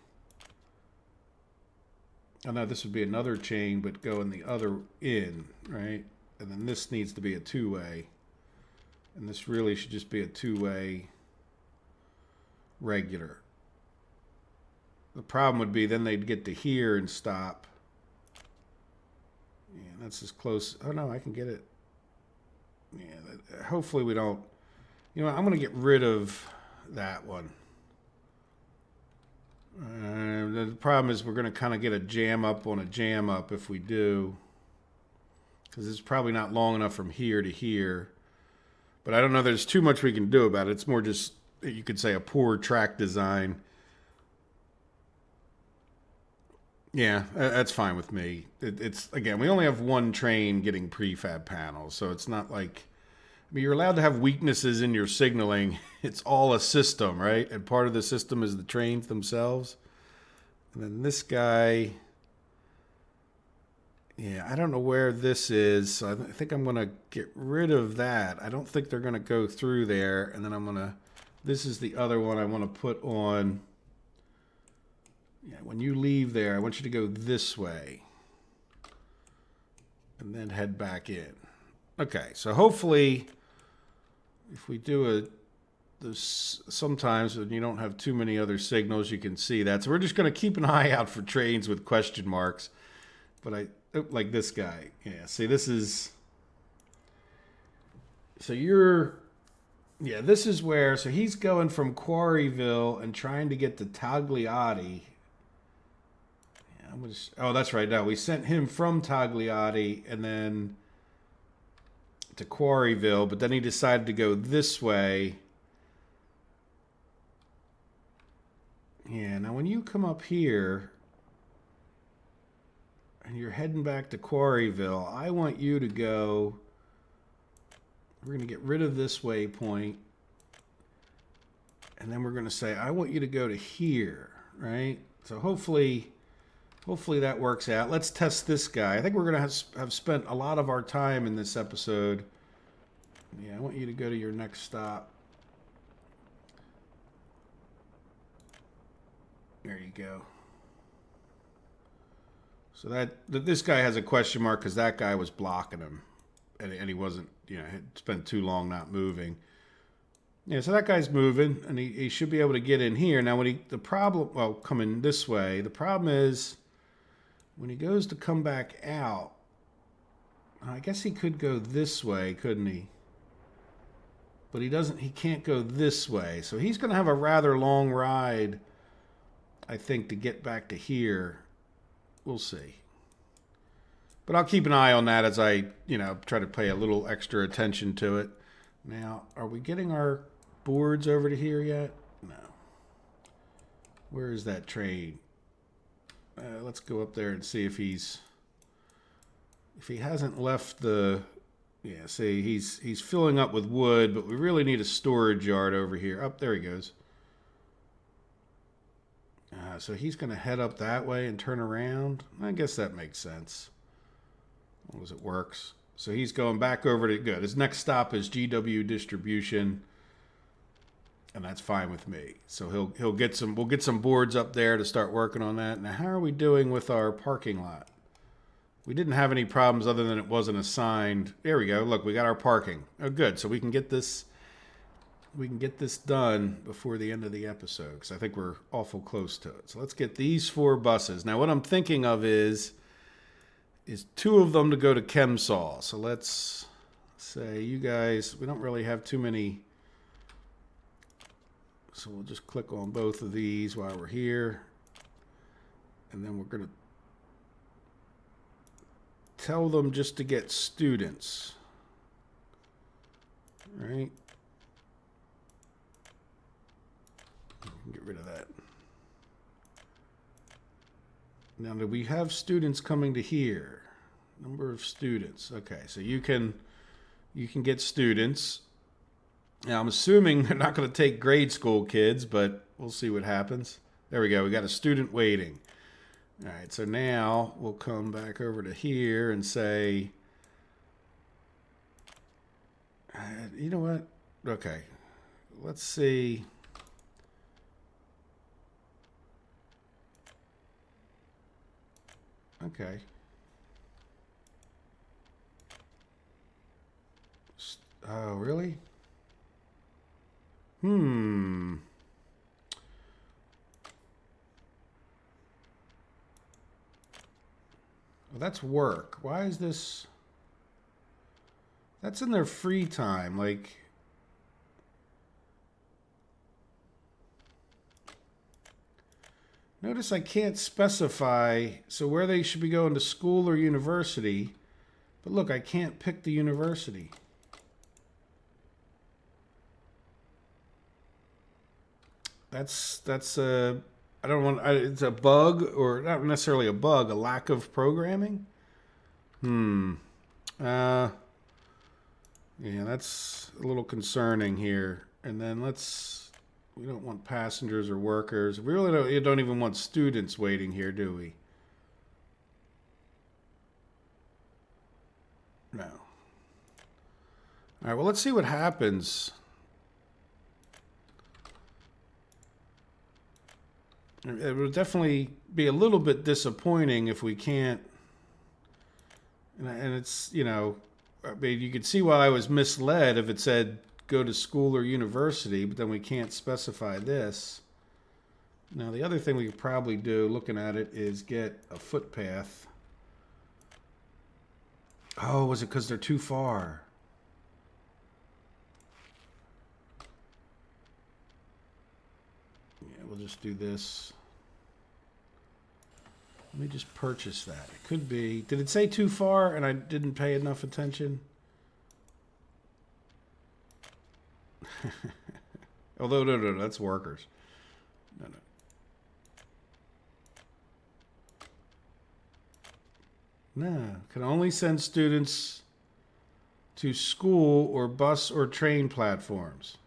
oh no, this would be another chain, but going the other in, right? And then this needs to be a two-way. And this really should just be a two-way regular. The problem would be then they'd get to here and stop. Yeah, that's as close. Oh no, I can get it. Yeah, hopefully we don't. You know what, I'm going to get rid of that one. The problem is we're going to kind of get a jam up on a jam up if we do. Because it's probably not long enough from here to here. But I don't know, there's too much we can do about it. It's more just, you could say, a poor track design. Yeah, that's fine with me. It's, again, we only have one train getting prefab panels. So it's not like, I mean, you're allowed to have weaknesses in your signaling. It's all a system, right? And part of the system is the trains themselves. And then this guy, yeah, I don't know where this is. So I think I'm going to get rid of that. I don't think they're going to go through there. And then I'm going to, this is the other one I want to put on. Yeah, when you leave there, I want you to go this way. And then head back in. Okay, so hopefully, if we do sometimes when you don't have too many other signals, you can see that. So we're just going to keep an eye out for trains with question marks. But like this guy. Yeah, see, this is, so yeah, this is where, so he's going from Quarryville and trying to get to Tagliati. Yeah, oh, that's right. No, we sent him from Tagliati and then to Quarryville, but then he decided to go this way. Yeah, now when you come up here and you're heading back to Quarryville, I want you to go, we're going to get rid of this waypoint, and then we're going to say, I want you to go to here, right? So hopefully that works out. Let's test this guy. I think we're going to have spent a lot of our time in this episode. Yeah, I want you to go to your next stop. There you go. So this guy has a question mark because that guy was blocking him. And he wasn't, you know, had spent too long not moving. Yeah, so that guy's moving, and he should be able to get in here. Now, coming this way, the problem is when he goes to come back out, I guess he could go this way, couldn't he? But he can't go this way. So he's going to have a rather long ride, I think, to get back to here. We'll see. But I'll keep an eye on that as I, try to pay a little extra attention to it. Now, are we getting our boards over to here yet? No. Where is that train? Let's go up there and see if he hasn't left the, yeah, see, he's filling up with wood, but we really need a storage yard over here. Up there he goes. So he's going to head up that way and turn around. I guess that makes sense. As long as it works. So he's going back over to, good. His next stop is GW Distribution. And that's fine with me. So we'll get some boards up there to start working on that. Now, how are we doing with our parking lot? We didn't have any problems other than it wasn't assigned. There we go. Look, we got our parking. Oh, good. So we can get this done before the end of the episode because I think we're awful close to it. So let's get these 4 buses. Now, what I'm thinking of is 2 of them to go to Chemsol. So let's say you guys, we don't really have too many. So we'll just click on both of these while we're here. And then we're going to tell them just to get students. Right? Get rid of that. Now, do we have students coming to here? Number of students. Okay, so you can get students. Now, I'm assuming they're not going to take grade school kids, but we'll see what happens. There we go. We got a student waiting. All right, so now we'll come back over to here and say, you know what? Okay, let's see. Okay. Oh, really? Well, that's work. Why is this? That's in their free time. Like, notice I can't specify, so where they should be going to school or university. But look, I can't pick the university. That's I don't want, it's a bug, or not necessarily a bug, a lack of programming. Yeah, that's a little concerning here. And then we don't want passengers or workers. We really don't even want students waiting here, do we? No. All right, well, let's see what happens. It would definitely be a little bit disappointing if we can't. And it's, you know, I mean, you could see why I was misled if it said go to school or university, but then we can't specify this. Now, the other thing we could probably do, looking at it, is get a footpath. Oh, was it because they're too far? Yeah, we'll just do this. Let me just purchase that. It could be. Did it say too far and I didn't pay enough attention? Although, no, that's workers. No, can only send students to school or bus or train platforms.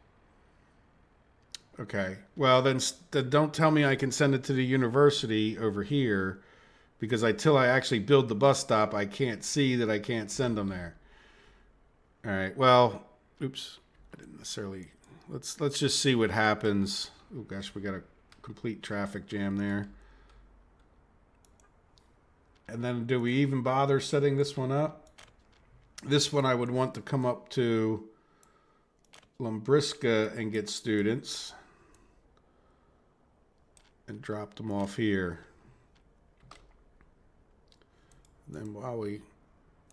Okay, well then don't tell me I can send it to the university over here, because until I actually build the bus stop, I can't see that I can't send them there. All right, well, oops, I didn't necessarily. Let's just see what happens. Oh gosh, we got a complete traffic jam there. And then do we even bother setting this one up? This one I would want to come up to Lumbriska and get students and drop them off here. Then while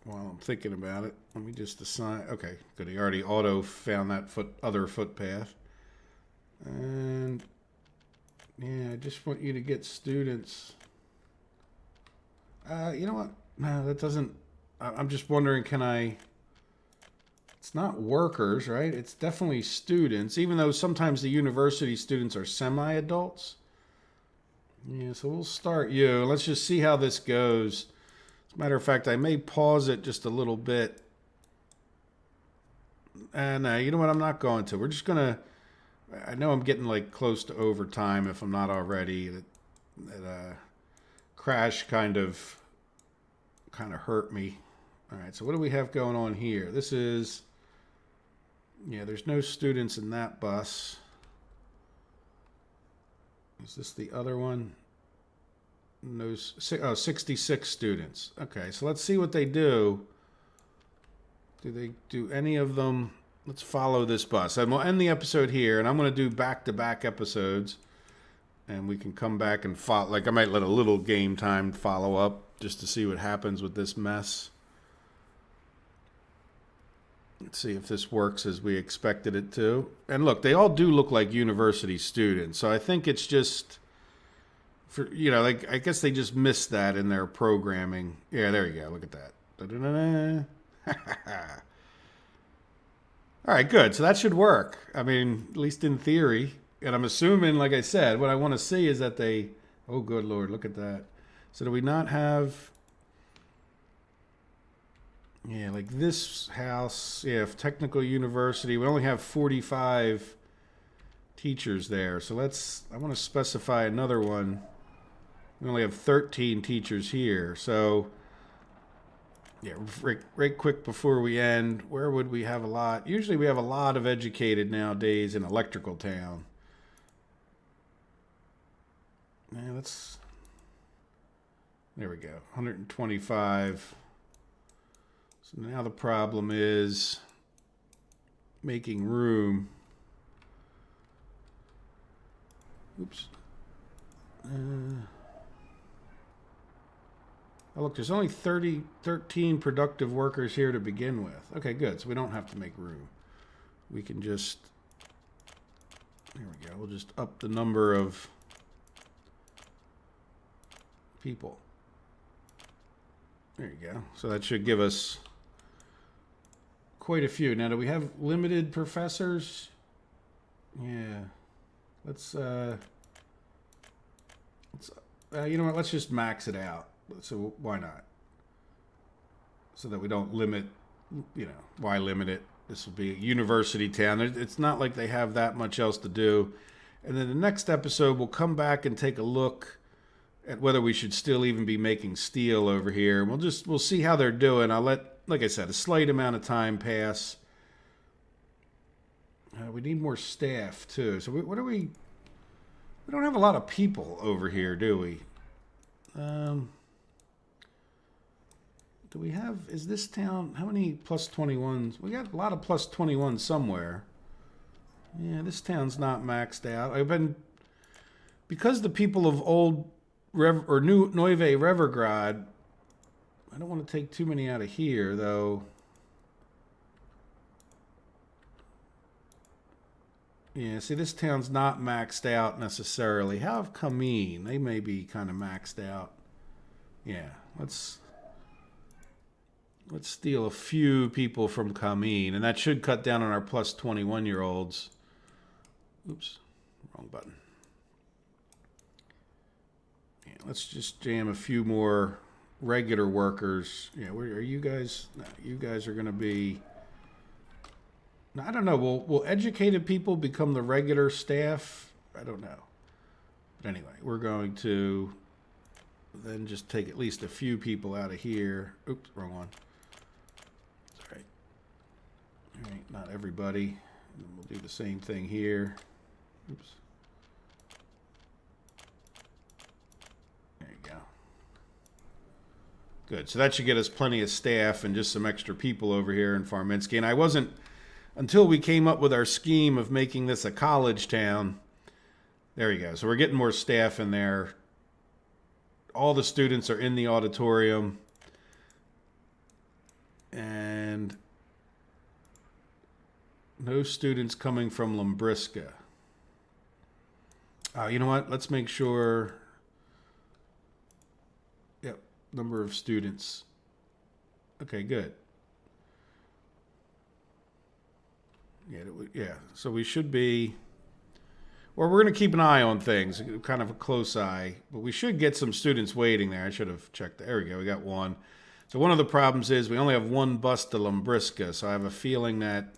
I'm thinking about it, let me just assign. Okay, good. He already auto found that other footpath. And yeah, I just want you to get students. You know what? No, that doesn't. I'm just wondering, can I? It's not workers, right? It's definitely students, even though sometimes the university students are semi-adults. Yeah, so we'll start you. Let's just see how this goes. As a matter of fact, I may pause it just a little bit. And you know what? I'm not going to. We're just going to. I know I'm getting like close to overtime if I'm not already. That crash kind of hurt me. All right, so what do we have going on here? This is, yeah, there's no students in that bus. Is this the other one? No, 66 students. Okay, so let's see what they do. Do they do any of them? Let's follow this bus. And we'll end the episode here, and I'm going to do back-to-back episodes. And we can come back and follow. Like, I might let a little game time follow up just to see what happens with this mess. Let's see if this works as we expected it to. And look, they all do look like university students. So I think it's just, for, you know, like, I guess they just missed that in their programming. Yeah, there you go. Look at that. Da-da-da-da. All right, good. So that should work. I mean, at least in theory. And I'm assuming, like I said, what I want to see is that they... Oh, good Lord, look at that. So do we not have... Yeah, like this house, yeah, technical university. We only have 45 teachers there. So I want to specify another one. We only have 13 teachers here. So, yeah, right quick before we end, where would we have a lot? Usually we have a lot of educated nowadays in Electrical Town. Yeah, that's... There we go, 125. So now the problem is making room. Oops. Oh, look, there's only 13 productive workers here to begin with. Okay, good. So we don't have to make room. We can just... There we go. We'll just up the number of people. There you go. So that should give us quite a few. Now, do we have limited professors? Yeah. Let's you know what? Let's just max it out. So why not? So that we don't limit, you know, why limit it? This will be a university town. It's not like they have that much else to do. And then the next episode, we'll come back and take a look at whether we should still even be making steel over here. And we'll see how they're doing. I'll let, like I said, a slight amount of time pass. We need more staff too. So what are we? We don't have a lot of people over here, do we? Do we have? Is this town? How many plus 21s? We got a lot of plus 21 somewhere. Yeah, this town's not maxed out. Because the people of old New Neuve Revergrad, I don't want to take too many out of here, though. Yeah, see, this town's not maxed out necessarily. How have Kameen? They may be kind of maxed out. Yeah, let's steal a few people from Kameen, and that should cut down on our plus 21-year-olds. Oops, wrong button. Yeah, let's just jam a few more regular workers. Yeah, where are you guys? No, you guys are going to be... I don't know. Will educated people become the regular staff? I don't know. But anyway, we're going to then just take at least a few people out of here. Oops, wrong one. That's all right. All right, not everybody. And then we'll do the same thing here. Oops. There you go. Good. So that should get us plenty of staff and just some extra people over here in Farminsky. And I wasn't... Until we came up with our scheme of making this a college town. There you go. So we're getting more staff in there. All the students are in the auditorium. And no students coming from Limbriska. You know what? Let's make sure. Yep. Number of students. Okay, good. Yeah, so we should be, well, we're going to keep an eye on things, kind of a close eye, but we should get some students waiting there. I should have checked. There we go. We got one. So one of the problems is we only have one bus to Limbriska, so I have a feeling that,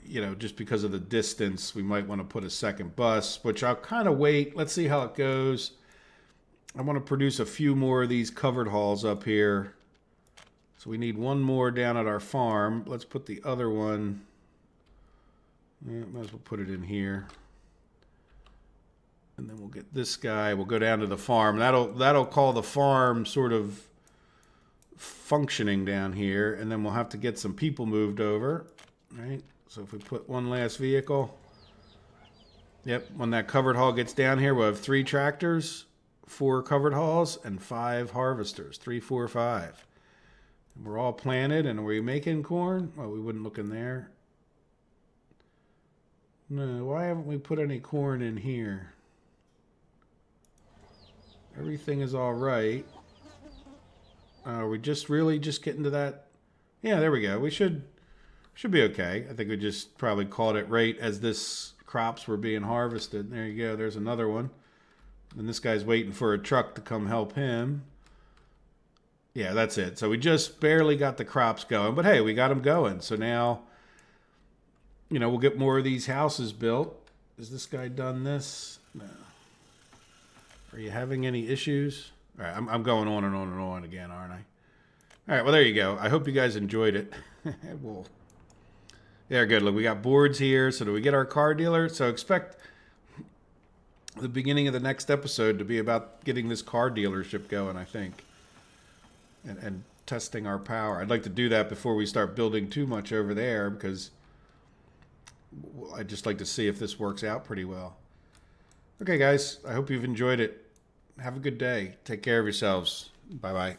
you know, just because of the distance, we might want to put a second bus, which I'll kind of wait. Let's see how it goes. I want to produce a few more of these covered halls up here. So we need one more down at our farm. Let's put the other one. Yeah, might as well put it in here. And then we'll get this guy. We'll go down to the farm. That'll call the farm sort of functioning down here. And then we'll have to get some people moved over. Right? So if we put one last vehicle. Yep, when that covered hall gets down here, we'll have 3 tractors, 4 covered halls, and 5 harvesters. 3, 4, 5. We're all planted, and are we making corn? Well, we wouldn't look in there. No, why haven't we put any corn in here? Everything is all right. Are we just really just getting to that? Yeah, there we go. We should be okay. I think we just probably called it right as this crops were being harvested. There you go. There's another one. And this guy's waiting for a truck to come help him. Yeah, that's it. So we just barely got the crops going. But hey, we got them going. So now, you know, we'll get more of these houses built. Has this guy done this? No. Are you having any issues? All right, I'm going on and on and on again, aren't I? All right, well, there you go. I hope you guys enjoyed it. Yeah, good. Look, we got boards here. So do we get our car dealer? So expect the beginning of the next episode to be about getting this car dealership going, I think. And testing our power. I'd like to do that before we start building too much over there because I'd just like to see if this works out pretty well. Okay, guys, I hope you've enjoyed it. Have a good day. Take care of yourselves. Bye-bye.